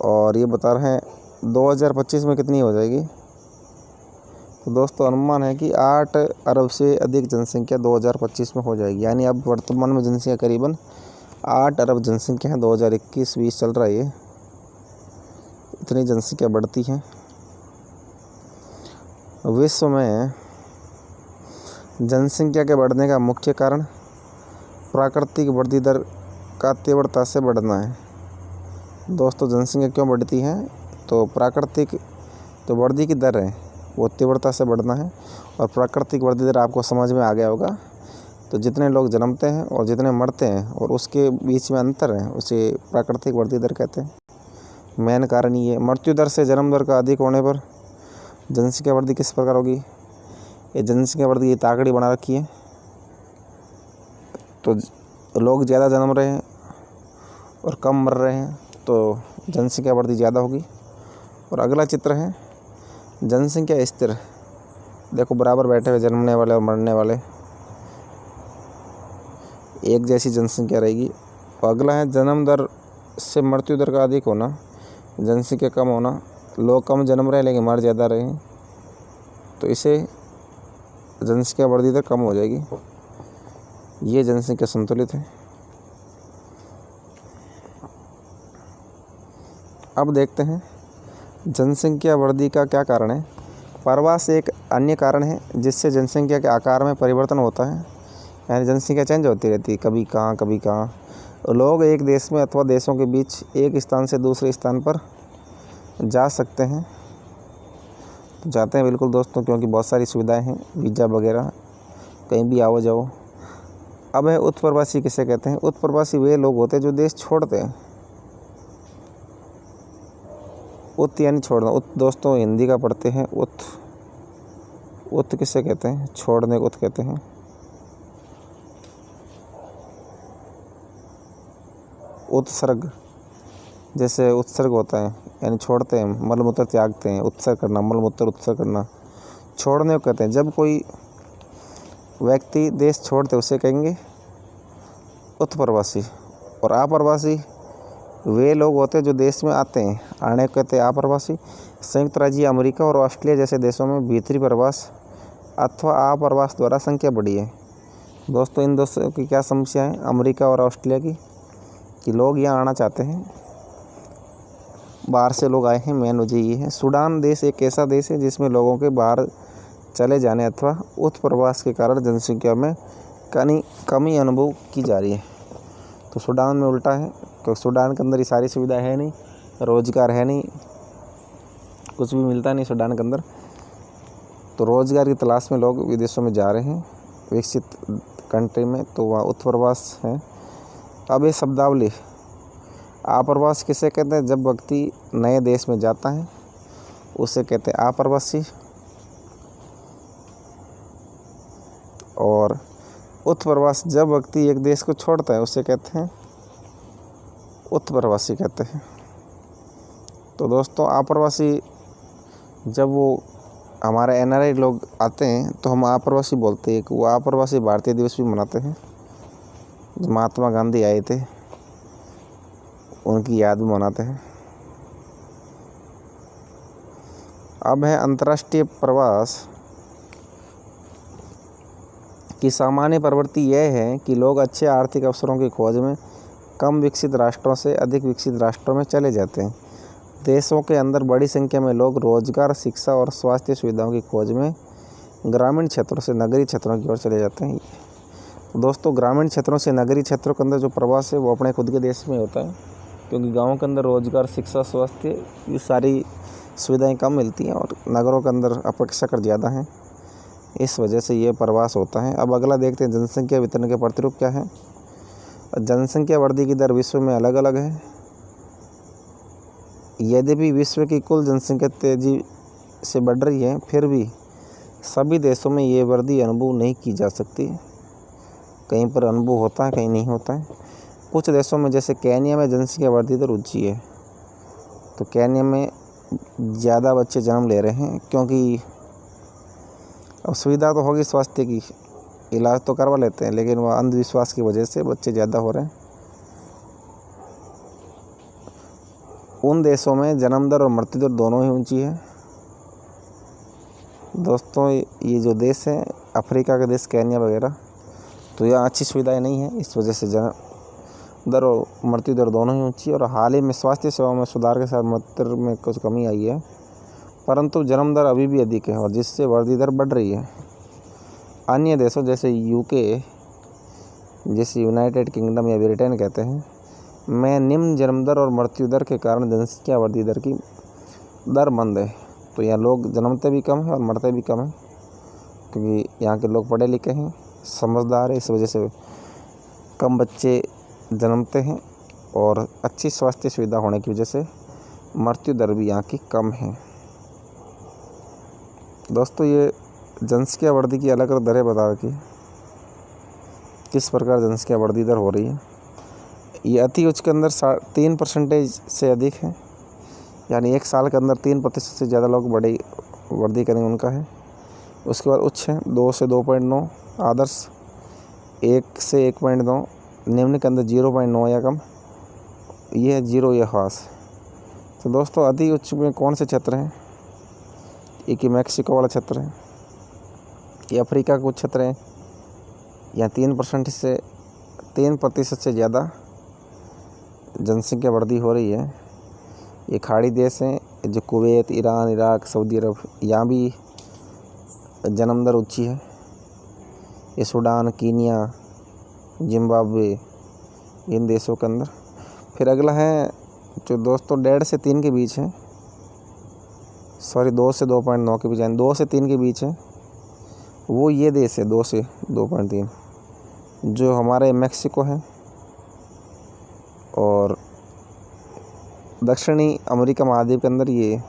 और ये बता रहे हैं 2025 में कितनी हो जाएगी। तो दोस्तों अनुमान है कि 8 अरब से अधिक जनसंख्या 2025 में हो जाएगी। यानी अब वर्तमान में जनसंख्या करीबन 8 अरब जनसंख्या है। 2021-20 चल रहा है, ये इतनी जनसंख्या बढ़ती है। विश्व में जनसंख्या के बढ़ने का मुख्य कारण प्राकृतिक वृद्धि दर का तीव्रता से बढ़ना है। दोस्तों जनसंख्या क्यों बढ़ती है, तो प्राकृतिक तो वृद्धि की दर है वो तीव्रता से बढ़ना है। और प्राकृतिक वृद्धि दर आपको समझ में आ गया होगा, तो जितने लोग जन्मते हैं और जितने मरते हैं और उसके बीच में अंतर है उसे प्राकृतिक वृद्धि दर कहते हैं। मेन कारण ये मृत्यु दर से जन्म दर का अधिक होने पर जनसंख्या वृद्धि किस प्रकार होगी। ये जनसंख्या वृद्धि ये ताकड़ी बना रखी है, तो लोग ज़्यादा जन्म रहे हैं और कम मर रहे हैं तो जनसंख्या वृद्धि ज़्यादा होगी। और अगला चित्र है जनसंख्या स्थिर। देखो बराबर बैठे हुए जन्मने वाले और मरने वाले, एक जैसी जनसंख्या रहेगी। और अगला है जन्म दर से मृत्यु दर का अधिक होना, जनसंख्या कम होना। लोग कम जन्म रहे लेकिन मर ज़्यादा रहे, तो इसे जनसंख्या वृद्धि दर कम हो जाएगी। ये जनसंख्या संतुलित है। अब देखते हैं जनसंख्या वृद्धि का क्या कारण है। प्रवास एक अन्य कारण है जिससे जनसंख्या के आकार में परिवर्तन होता है। यानी जनसंख्या चेंज होती रहती है, कभी कहाँ कभी कहाँ। लोग एक देश में अथवा देशों के बीच एक स्थान से दूसरे स्थान पर जा सकते हैं, तो जाते हैं बिल्कुल दोस्तों, क्योंकि बहुत सारी सुविधाएं हैं, वीज़ा वगैरह, कहीं भी आओ जाओ। अब है उत्प्रवासी किसे कहते हैं। उत्प्रवासी वे लोग होते हैं जो देश छोड़ते हैं। उत यानी छोड़ना। उत दोस्तों हिंदी का पढ़ते हैं उत। उत किसे कहते हैं, छोड़ने को उत कहते हैं। उत्सर्ग, जैसे उत्सर्ग होता है यानी छोड़ते हैं, मलमूत्र त्यागते हैं। उत्सर्ग करना, मलमूत्र उत्सर्ग करना, छोड़ने को कहते हैं। जब कोई व्यक्ति देश छोड़ते उसे कहेंगे उत्प्रवासी। और अप्रवासी वे लोग होते हैं जो देश में आते हैं, आने को कहते हैं अप्रवासी। संयुक्त राज्य अमेरिका और ऑस्ट्रेलिया जैसे देशों में भीतरी प्रवास अथवा अप्रवास द्वारा संख्या बढ़ी है। दोस्तों इन देशों की क्या समस्या है अमेरिका और ऑस्ट्रेलिया की, कि लोग यहाँ आना चाहते हैं, बाहर से लोग आए हैं। मेन वजह ये है। सूडान देश एक ऐसा देश है जिसमें लोगों के बाहर चले जाने अथवा उत्प्रवास के कारण जनसंख्या में कमी अनुभव की जा रही है। तो सूडान में उल्टा है, क्योंकि सूडान के अंदर ये सारी सुविधा है नहीं, रोज़गार है नहीं, कुछ भी मिलता नहीं सूडान के अंदर। तो रोज़गार की तलाश में लोग विदेशों में जा रहे हैं, विकसित कंट्री में, तो वहाँ उत्प्रवास है। अब ये शब्दावली, अप्रवास किसे कहते हैं, जब व्यक्ति नए देश में जाता है उसे कहते हैं अप्रवासी। और उत्प्रवास जब व्यक्ति एक देश को छोड़ता है उसे कहते हैं उत्प्रवासी कहते हैं। तो दोस्तों अप्रवासी जब वो हमारे NRI लोग आते हैं तो हम अप्रवासी बोलते हैं। वो अप्रवासी भारतीय दिवस भी मनाते हैं। महात्मा गांधी आए थे, उनकी याद में मनाते हैं। अब है अंतर्राष्ट्रीय प्रवास की सामान्य प्रवृत्ति यह है कि लोग अच्छे आर्थिक अवसरों की खोज में कम विकसित राष्ट्रों से अधिक विकसित राष्ट्रों में चले जाते हैं। देशों के अंदर बड़ी संख्या में लोग रोजगार, शिक्षा और स्वास्थ्य सुविधाओं की खोज में ग्रामीण क्षेत्रों से नगरीय क्षेत्रों की ओर चले जाते हैं। तो दोस्तों, ग्रामीण क्षेत्रों से नगरीय क्षेत्रों के अंदर जो प्रवास है वो अपने खुद के देश में होता है, क्योंकि गाँव के अंदर रोजगार, शिक्षा, स्वास्थ्य ये सारी सुविधाएं कम मिलती हैं और नगरों के अंदर अपेक्षाकृत ज़्यादा हैं। इस वजह से ये प्रवास होता है। अब अगला देखते हैं, जनसंख्या वितरण के प्रतिरूप क्या है। जनसंख्या वृद्धि की दर विश्व में अलग अलग है। यद्यपि विश्व की कुल जनसंख्या तेज़ी से बढ़ रही है, फिर भी सभी देशों में ये वृद्धि अनुभव नहीं की जा सकती। कहीं पर अनुभव होता है, कहीं नहीं होता है। कुछ देशों में जैसे केन्या में जनसंख्या वृद्धि दर ऊँची है। तो केन्या में ज़्यादा बच्चे जन्म ले रहे हैं, क्योंकि अब सुविधा तो होगी स्वास्थ्य की, इलाज तो करवा लेते हैं, लेकिन वह अंधविश्वास की वजह से बच्चे ज़्यादा हो रहे हैं। उन देशों में जन्म दर और मृत्यु दर दोनों ही ऊंची है। दोस्तों, ये जो देश हैं अफ्रीका के देश केन्या वगैरह, तो यहाँ अच्छी सुविधाएं नहीं है, इस वजह से जन्म दर और मृत्यु दर दोनों ही ऊंची है। और हाल ही में स्वास्थ्य सेवाओं में सुधार के साथ मृत्यु दर में कुछ कमी आई है, परंतु जन्म दर अभी भी अधिक है और जिससे वृद्धि दर बढ़ रही है। अन्य देशों जैसे यूके, जिसे यूनाइटेड किंगडम या ब्रिटेन कहते हैं, में निम्न जन्म दर और मृत्यु दर के कारण जनसंख्या वृद्धि दर की दर मंद है। तो यहाँ लोग जन्मते भी कम हैं और मरते भी कम हैं, क्योंकि यहाँ के लोग पढ़े लिखे हैं, समझदार हैं, इस वजह से कम बच्चे जन्मते हैं और अच्छी स्वास्थ्य सुविधा होने की वजह से मृत्यु दर भी यहाँ की कम है। दोस्तों, ये जनसंख्या वृद्धि की अलग अलग दरें बता रखी है, किस प्रकार जनसंख्या वृद्धि दर हो रही है। ये अति उच्च के अंदर 3% से अधिक है, यानी एक साल के अंदर 3% से ज़्यादा लोग बड़ी वृद्धि करेंगे, उनका है। उसके बाद उच्च है 2 से 2.9, आदर्श 1 से 1.9, निम्न के अंदर 0.9 या कम, ये है 0 या खास। तो दोस्तों, अति उच्च में कौन से क्षेत्र हैं? एक ही मैक्सिको वाला क्षेत्र है, ये अफ्रीका का कुछ क्षेत्र है। यहाँ 3% से ज़्यादा जनसंख्या वृद्धि हो रही है। ये खाड़ी देश हैं, जो कुवैत, ईरान, इराक, सऊदी अरब, यहाँ भी जन्म दर ऊँची है। ये सूडान, कीनिया, जिम्बाब्वे, इन देशों के अंदर। फिर अगला है जो दोस्तों 1.5 से 3 के बीच है, 2 से 2.9 के बीच, यानी 2 से 3 के बीच है, वो ये देश है 2 से 2.3, जो हमारे मैक्सिको है और दक्षिणी अमेरिका महाद्वीप के अंदर ये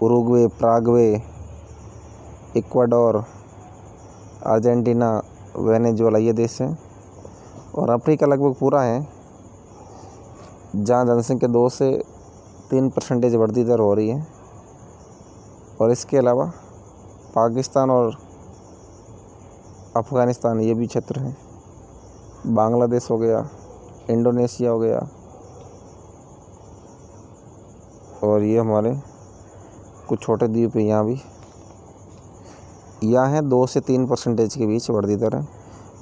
Uruguay, Paraguay, Ecuador, Argentina, Venezuela ये देश हैं। और अफ्रीका लगभग पूरा है, जहाँ जनसंख्या 2 से 3% वृद्धि दर हो रही है। और इसके अलावा पाकिस्तान और अफ़गानिस्तान ये भी क्षेत्र हैं, बांग्लादेश हो गया, इंडोनेशिया हो गया, और ये हमारे कुछ छोटे द्वीप हैं, यहाँ भी यहाँ है 2 से 3% के बीच वृद्धि दर है।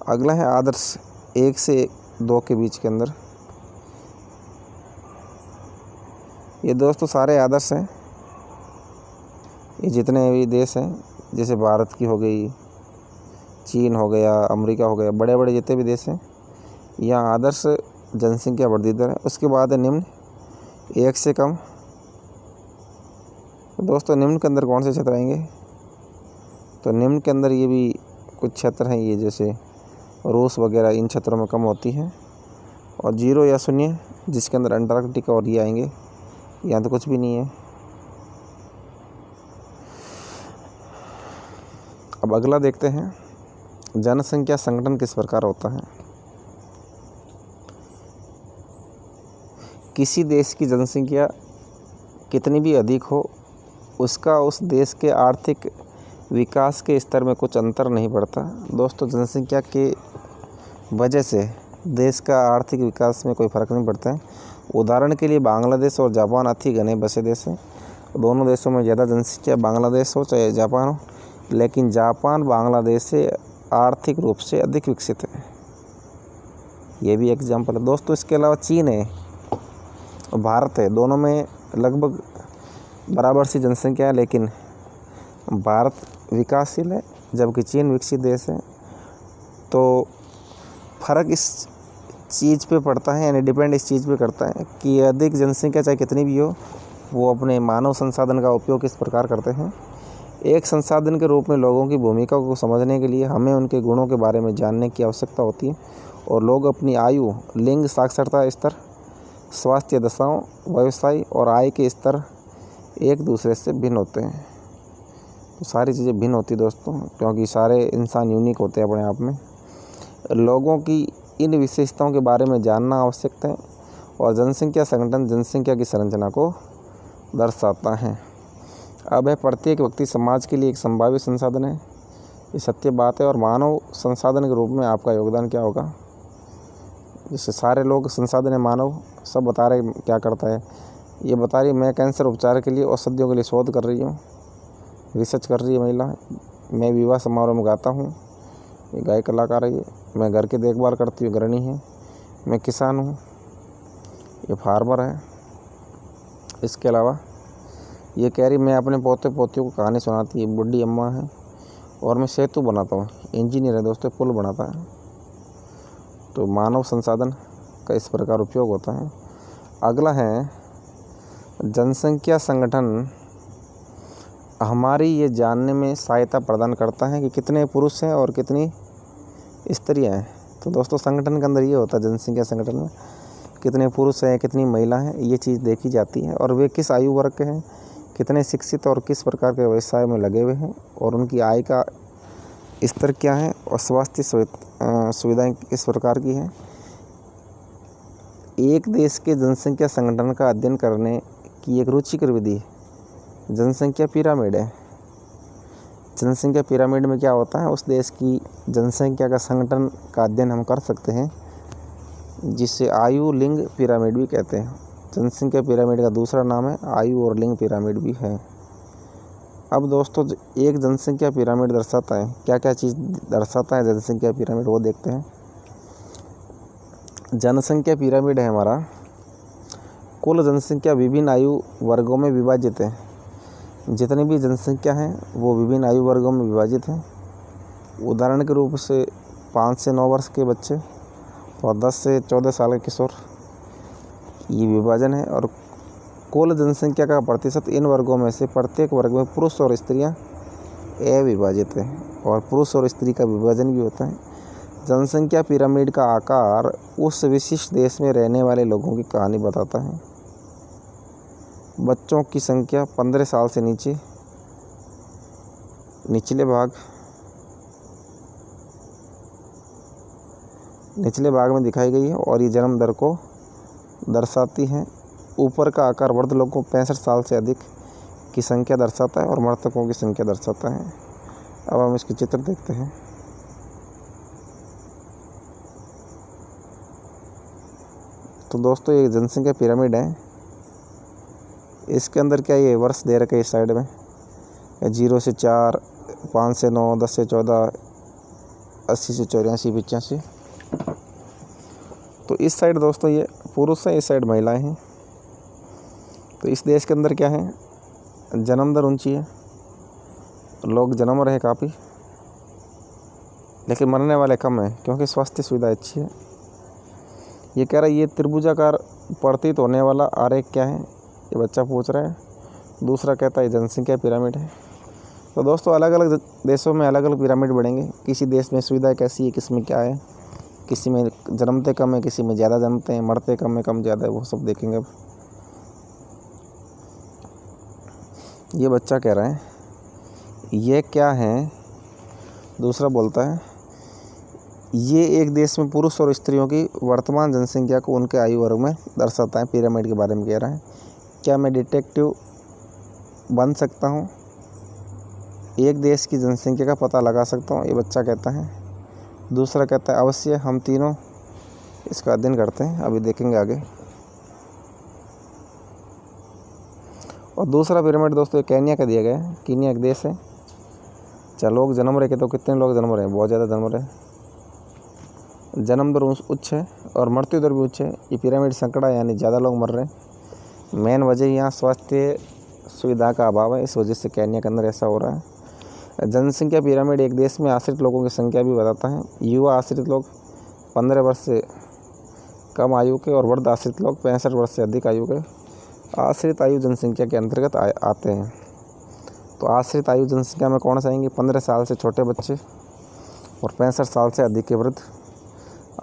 अगला है आदर्श 1 से 2 के बीच के अंदर। ये दोस्तों सारे आदर्श हैं, ये जितने भी देश हैं, जैसे भारत की हो गई, चीन हो गया, अमेरिका हो गया, बड़े बड़े जितने भी देश हैं, यहाँ आदर्श जनसंख्या वृद्धि दर है। उसके बाद है निम्न 1 से कम। दोस्तों, निम्न के अंदर कौन से क्षेत्र आएंगे? तो निम्न के अंदर ये भी कुछ क्षेत्र हैं, ये जैसे रूस वगैरह, इन क्षेत्रों में कम होती है। और 0 या 0 जिसके अंदर अंटार्कटिका और ये आएंगे, यहाँ तो कुछ भी नहीं है। अब अगला देखते हैं, जनसंख्या संगठन किस प्रकार होता है। किसी देश की जनसंख्या कितनी भी अधिक हो, उसका उस देश के आर्थिक विकास के स्तर में कुछ अंतर नहीं पड़ता। दोस्तों, जनसंख्या के वजह से देश का आर्थिक विकास में कोई फ़र्क नहीं पड़ता है। उदाहरण के लिए बांग्लादेश और जापान अति घने बसे देश हैं। दोनों देशों में ज़्यादा जनसंख्या बांग्लादेश हो चाहे जापान हो, लेकिन जापान बांग्लादेश से आर्थिक रूप से अधिक विकसित है। ये भी एग्जाम्पल है दोस्तों। इसके अलावा चीन है और भारत है, दोनों में लगभग बराबर सी जनसंख्या है, लेकिन भारत विकासशील है जबकि चीन विकसित देश है। तो फ़र्क इस चीज़ पे पड़ता है, यानी डिपेंड इस चीज़ पे करता है कि अधिक जनसंख्या चाहे कितनी भी हो, वो अपने मानव संसाधन का उपयोग किस प्रकार करते हैं। एक संसाधन के रूप में लोगों की भूमिका को समझने के लिए हमें उनके गुणों के बारे में जानने की आवश्यकता होती है, और लोग अपनी आयु, लिंग, साक्षरता स्तर, स्वास्थ्य दशाओं, व्यवसाय और आय के स्तर एक दूसरे से भिन्न होते हैं। तो सारी चीज़ें भिन्न होती दोस्तों, क्योंकि सारे इंसान यूनिक होते हैं अपने आप में। लोगों की इन विशेषताओं के बारे में जानना आवश्यक है, और जनसंख्या संगठन जनसंख्या की संरचना को दर्शाता है। अब है प्रत्येक व्यक्ति समाज के लिए एक संभावित संसाधन है, ये सत्य बात है। और मानव संसाधन के रूप में आपका योगदान क्या होगा। जैसे सारे लोग संसाधन है, मानव सब बता रहे क्या करता है। ये बता रही मैं कैंसर उपचार के लिए औषधियों के लिए शोध कर रही हूँ, रिसर्च कर रही है महिला। मैं विवाह समारोह में गाता हूँ, ये गाय कलाकार है। ये मैं घर की देखभाल करती हूँ, गृहिणी है। मैं किसान हूँ, ये फार्मर है। इसके अलावा ये कह रही मैं अपने पोते पोतियों को कहानी सुनाती है, बुढ़ी अम्मा है। और मैं सेतु बनाता हूँ, इंजीनियर है दोस्तों, पुल बनाता है। तो मानव संसाधन का इस प्रकार उपयोग होता है। अगला है जनसंख्या संगठन हमारी ये जानने में सहायता प्रदान करता है कि कितने पुरुष हैं और कितनी स्त्रियां हैं। तो दोस्तों संगठन के अंदर ये होता है, जनसंख्या संगठन में कितने पुरुष हैं कितनी महिला हैं, ये चीज़ देखी जाती है। और वे किस आयु वर्ग के हैं, कितने शिक्षित और किस प्रकार के व्यवसाय में लगे हुए हैं, और उनकी आय का स्तर क्या है, और स्वास्थ्य सुविधाएं किस प्रकार की हैं। एक देश के जनसंख्या संगठन का अध्ययन करने की एक रुचिकर विधि जनसंख्या पिरामिड है। जनसंख्या पिरामिड में क्या होता है, उस देश की जनसंख्या का संगठन का अध्ययन हम कर सकते हैं, जिसे आयु लिंग पिरामिड भी कहते हैं। जनसंख्या पिरामिड का दूसरा नाम है आयु और लिंग पिरामिड भी है। अब दोस्तों एक जनसंख्या पिरामिड दर्शाता है, क्या क्या चीज़ दर्शाता है जनसंख्या पिरामिड, वो देखते हैं। जनसंख्या पिरामिड है हमारा, कुल जनसंख्या विभिन्न आयु वर्गों में विभाजित है। जितनी भी जनसंख्या है वो विभिन्न आयु वर्गों में विभाजित है। उदाहरण के रूप से 5 से 9 वर्ष के बच्चे और 10 से 14 साल के किशोर, ये विभाजन है। और कुल जनसंख्या का प्रतिशत इन वर्गों में से प्रत्येक वर्ग में पुरुष और स्त्रियां अविभाजित है, और पुरुष और स्त्री का विभाजन भी होता है। जनसंख्या पिरामिड का आकार उस विशिष्ट देश में रहने वाले लोगों की कहानी बताता है। बच्चों की संख्या 15 साल से नीचे निचले भाग में दिखाई गई है, और ये जन्म दर को दर्शाती है। ऊपर का आकार वृद्ध लोगों को 65 साल से अधिक की संख्या दर्शाता है, और मृतकों की संख्या दर्शाता है। अब हम इसके चित्र देखते हैं। तो दोस्तों ये जनसंख्या पिरामिड है, इसके अंदर क्या ये वर्ष दे रखे इस साइड में, 0 से 4, 5 से 9, 10 से 14, 80 से 84, 85। तो इस साइड दोस्तों ये पुरुष हैं, इस साइड महिलाएं हैं। तो इस देश के अंदर क्या है, जन्म दर ऊंची है, लोग जन्म रहे काफ़ी, लेकिन मरने वाले कम हैं क्योंकि स्वास्थ्य सुविधा अच्छी है। ये कह रहा है ये त्रिभुजाकार प्रतीत होने वाला आरेख क्या है, ये बच्चा पूछ रहा है। दूसरा कहता है जनसंख्या पिरामिड है। तो दोस्तों अलग अलग देशों में अलग अलग पिरामिड बनेंगे। किसी देश में सुविधा कैसी है, किसी में क्या है, किसी में जन्मते कम है, किसी में ज़्यादा जन्मते हैं, मरते कम है, कम ज़्यादा है, वो सब देखेंगे। अब ये बच्चा कह रहा है ये क्या है, दूसरा बोलता है ये एक देश में पुरुष और स्त्रियों की वर्तमान जनसंख्या को उनके आयु वर्ग में दर्शाता है। पिरामिड के बारे में कह रहा है। क्या मैं डिटेक्टिव बन सकता हूँ, एक देश की जनसंख्या का पता लगा सकता हूँ, ये बच्चा कहता है। दूसरा कहता है अवश्य हम तीनों इसका अध्ययन करते हैं, अभी देखेंगे आगे। और दूसरा पिरामिड दोस्तों केन्या का दिया गया है। कीनिया एक देश है। अच्छा, लोग जन्म रहे तो कितने लोग जन्म रहे हैं? बहुत ज़्यादा जन्म रहे। जन्म दर उच्च है और मृत्यु दर भी उच्च है। ये पिरामिड संकड़ा यानी ज़्यादा लोग मर रहे हैं। मेन वजह यहाँ स्वास्थ्य सुविधा का अभाव है, इस वजह से केन्या के अंदर ऐसा हो रहा है। जनसंख्या पिरामिड एक देश में आश्रित लोगों की संख्या भी बताता है। युवा आश्रित लोग 15 वर्ष से कम आयु के और वृद्ध आश्रित लोग 65 वर्ष से अधिक आयु के आश्रित आयु जनसंख्या के अंतर्गत आते हैं। तो आश्रित आयु जनसंख्या में कौन सा आएंगे? 15 साल से छोटे बच्चे और 65 साल से अधिक के वृद्ध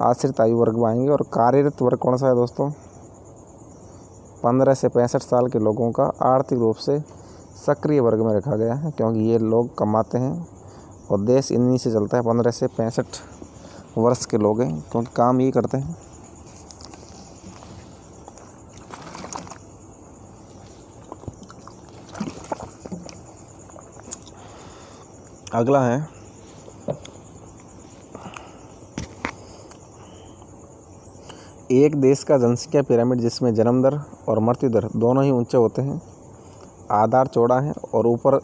आश्रित आयु वर्ग में आएंगे। और कार्यरत वर्ग कौन सा है दोस्तों? 15 से 65 साल के लोगों का आर्थिक रूप से सक्रिय वर्ग में रखा गया है, क्योंकि ये लोग कमाते हैं और देश इन्हीं से चलता है। 15 से 65 वर्ष के लोग हैं, क्योंकि काम ये करते हैं। अगला है एक देश का जनसंख्या पिरामिड जिसमें जन्म दर और मृत्यु दर दोनों ही ऊंचे होते हैं। आधार चौड़ा है और ऊपर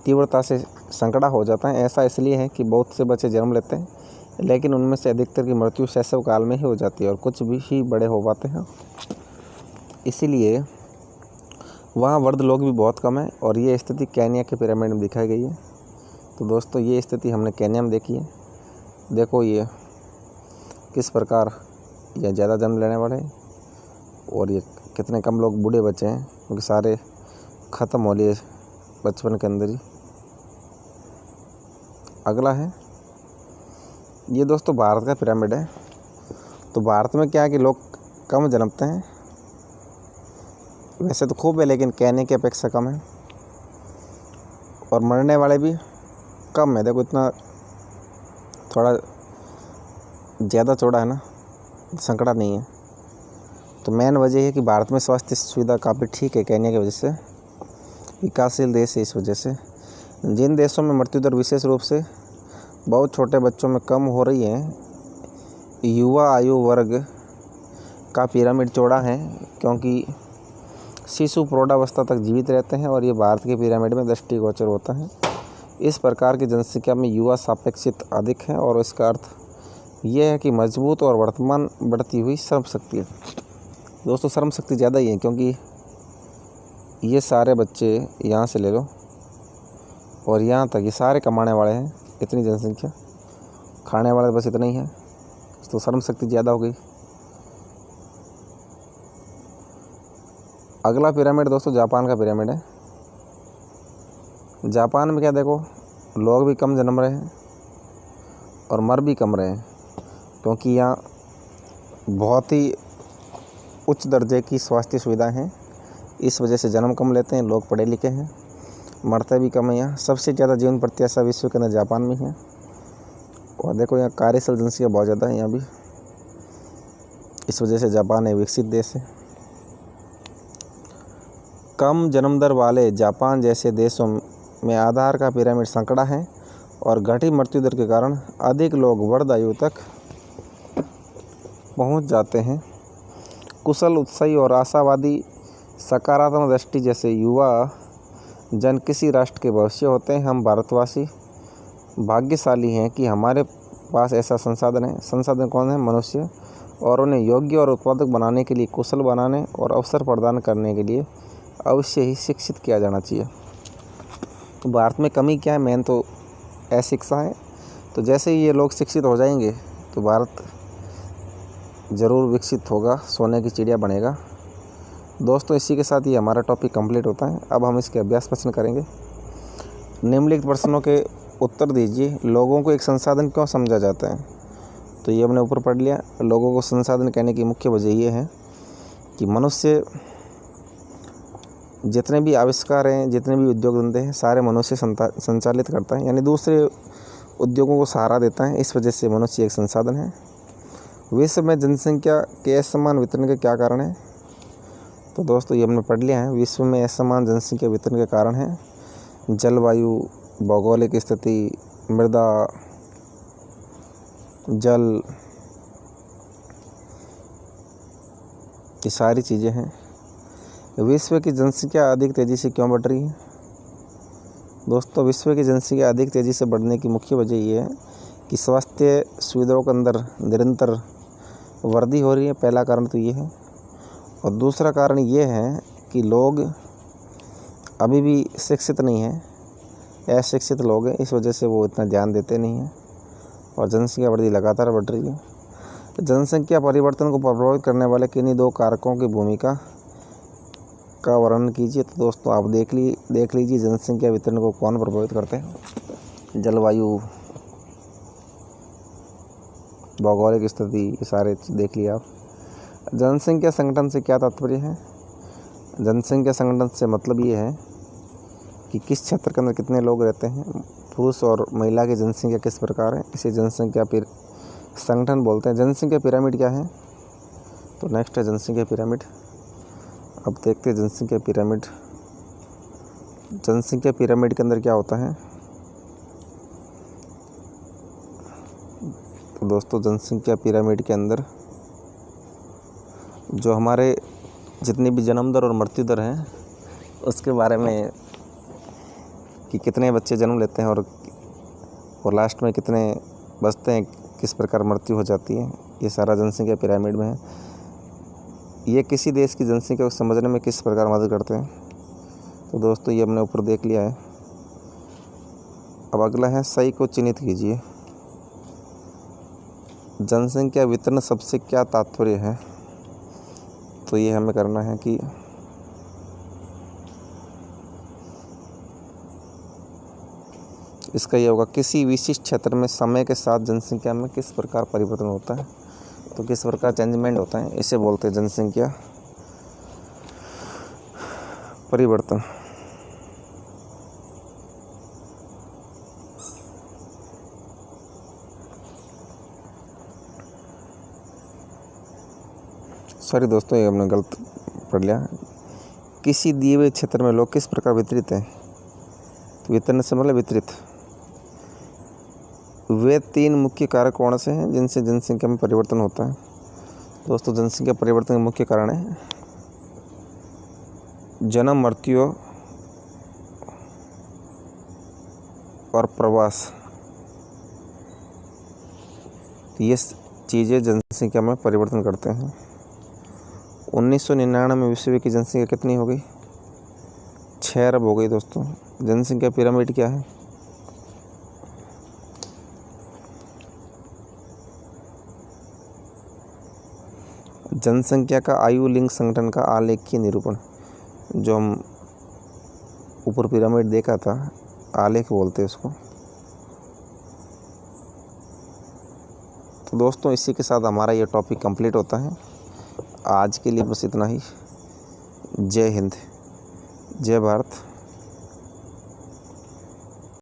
तीव्रता से संकड़ा हो जाता है। ऐसा इसलिए है कि बहुत से बच्चे जन्म लेते हैं, लेकिन उनमें से अधिकतर की मृत्यु शैशव काल में ही हो जाती है और कुछ भी ही बड़े हो पाते हैं। इसीलिए वहाँ वृद्ध लोग भी बहुत कम है। और ये स्थिति केन्या के पिरामिड में दिखाई गई है। तो दोस्तों ये स्थिति हमने केन्या में देखी है। देखो ये किस प्रकार ये ज़्यादा जन्म लेने वाले हैं और ये कितने कम लोग बूढ़े बच्चे हैं, क्योंकि सारे ख़त्म हो लिए बचपन के अंदर ही। अगला है ये दोस्तों भारत का पिरामिड है। तो भारत में क्या है कि लोग कम जन्मते हैं, वैसे तो खूब है लेकिन केन्या की अपेक्षा कम है। और मरने वाले भी कम है। देखो इतना थोड़ा ज़्यादा चौड़ा है ना, संकड़ा नहीं है। तो मेन वजह है कि भारत में स्वास्थ्य सुविधा काफ़ी ठीक है केन्या की वजह से, विकासशील देश है इस वजह से। जिन देशों में मृत्यु दर विशेष रूप से बहुत छोटे बच्चों में कम हो रही है, युवा आयु वर्ग का पिरामिड चौड़ा है, क्योंकि शिशु प्रौढ़ावस्था तक जीवित रहते हैं और ये भारत के पिरामिड में दृष्टिगोचर होता है। इस प्रकार की जनसंख्या में युवा सापेक्षित अधिक है और इसका अर्थ यह है कि मजबूत और वर्तमान बढ़ती हुई श्रम शक्ति है। दोस्तों श्रम शक्ति ज़्यादा ही है, क्योंकि ये सारे बच्चे यहाँ से ले लो और यहाँ तक ये सारे कमाने वाले हैं। इतनी जनसंख्या, खाने वाले बस इतना ही है, तो श्रम शक्ति ज़्यादा हो गई। अगला पिरामिड दोस्तों जापान का पिरामिड है। जापान में क्या देखो, लोग भी कम जन्म रहे हैं और मर भी कम रहे हैं, क्योंकि यहाँ बहुत ही उच्च दर्जे की स्वास्थ्य सुविधाएं हैं। इस वजह से जन्म कम लेते हैं, लोग पढ़े लिखे हैं, मरते भी कम है। यहाँ सबसे ज़्यादा जीवन प्रत्याशा विश्व के अंदर जापान में है। और देखो यहाँ कार्यशील जनसंख्या बहुत ज़्यादा है यहाँ भी, इस वजह से जापान एक विकसित देश है। कम जन्म दर वाले जापान जैसे देशों में आधार का पिरामिड संकड़ा है और घटी मृत्यु दर के कारण अधिक लोग वृद्ध आयु तक पहुंच जाते हैं। कुशल, उत्साही और आशावादी सकारात्मक दृष्टि जैसे युवा जन किसी राष्ट्र के भविष्य होते हैं। हम भारतवासी भाग्यशाली हैं कि हमारे पास ऐसा संसाधन है। संसाधन कौन है? मनुष्य। और उन्हें योग्य और उत्पादक बनाने के लिए, कुशल बनाने और अवसर प्रदान करने के लिए अवश्य ही शिक्षित किया जाना चाहिए। तो भारत में कमी क्या है? मेन तो अशिक्षा है। तो जैसे ही ये लोग शिक्षित हो जाएंगे तो भारत ज़रूर विकसित होगा, सोने की चिड़िया बनेगा। दोस्तों इसी के साथ ही हमारा टॉपिक कंप्लीट होता है। अब हम इसके अभ्यास प्रश्न करेंगे। निम्नलिखित प्रश्नों के उत्तर दीजिए। लोगों को एक संसाधन क्यों समझा जाता है? तो ये हमने ऊपर पढ़ लिया। लोगों को संसाधन कहने की मुख्य वजह ये है कि मनुष्य जितने भी आविष्कार हैं, जितने भी उद्योग धंधे हैं, सारे मनुष्य संचालित करता है, यानी दूसरे उद्योगों को सहारा देता है। इस वजह से मनुष्य एक संसाधन है। विश्व में जनसंख्या के असमान वितरण के क्या कारण है? तो दोस्तों ये हमने पढ़ लिया है। विश्व में असमान जनसंख्या वितरण के कारण है जलवायु, भौगोलिक स्थिति, मृदा, जल, ये सारी चीज़ें हैं। विश्व की जनसंख्या अधिक तेज़ी से क्यों बढ़ रही है? दोस्तों, विश्व की जनसंख्या अधिक तेज़ी से बढ़ने की मुख्य वजह ये है कि स्वास्थ्य सुविधाओं के अंदर निरंतर वृद्धि हो रही है। पहला कारण तो ये है, और दूसरा कारण ये है कि लोग अभी भी शिक्षित नहीं हैं, अशिक्षित लोग हैं, इस वजह से वो इतना ध्यान देते नहीं हैं और जनसंख्या वृद्धि लगातार बढ़ रही है। जनसंख्या परिवर्तन को प्रभावित करने वाले किन्हीं दो कारकों की भूमिका का वर्णन कीजिए। तो दोस्तों, आप देख लीजिए जनसंख्या वितरण को कौन प्रभावित करते हैं। जलवायु, भौगोलिक स्थिति, ये सारे देख लिए आप। जनसंख्या संगठन से क्या तात्पर्य है? जनसंख्या संगठन से मतलब ये है कि किस क्षेत्र के अंदर कितने लोग रहते हैं, पुरुष और महिला की जनसंख्या किस प्रकार है, इसे जनसंख्या संगठन बोलते हैं। जनसंख्या पिरामिड क्या है? तो नेक्स्ट है जनसंख्या पिरामिड। अब देखते हैं जनसंख्या पिरामिड। जनसंख्या पिरामिड के अंदर क्या होता है? तो दोस्तों, जनसंख्या पिरामिड के अंदर जो हमारे जितनी भी जन्म दर और मृत्यु दर है उसके बारे में, कि कितने बच्चे जन्म लेते हैं और लास्ट में कितने बचते हैं, किस प्रकार मृत्यु हो जाती है, ये सारा जनसंख्या पिरामिड में है। ये किसी देश की जनसंख्या को समझने में किस प्रकार मदद करते हैं? तो दोस्तों, ये हमने ऊपर देख लिया है। अब अगला है सही को चिन्हित कीजिए। जनसंख्या वितरण सबसे क्या तात्पर्य है? तो ये हमें करना है कि इसका ये होगा, किसी विशिष्ट क्षेत्र में समय के साथ जनसंख्या में किस प्रकार परिवर्तन होता है, तो किस प्रकार चेंजमेंट होता है, इसे बोलते हैं जनसंख्या परिवर्तन। सॉरी दोस्तों, ये हमने गलत पढ़ लिया। किसी दिए हुए क्षेत्र में लोग किस प्रकार वितरित हैं, तो वितरण से मतलब वितरित। वे तीन मुख्य कारक कौन से हैं जिनसे जनसंख्या में परिवर्तन होता है? दोस्तों, जनसंख्या परिवर्तन के मुख्य कारण है जन्म, मृत्यु और प्रवास। ये चीज़ें जनसंख्या में परिवर्तन करते हैं। 1999 में विश्व की जनसंख्या कितनी हो गई? 6 अरब हो गई। दोस्तों, जनसंख्या पिरामिड क्या है? जनसंख्या का आयु लिंग संगठन का आलेखीय निरूपण, जो हम ऊपर पिरामिड देखा था, आलेख बोलते हैं उसको। तो दोस्तों, इसी के साथ हमारा ये टॉपिक कंप्लीट होता है। आज के लिए बस इतना ही। जय हिंद, जय भारत।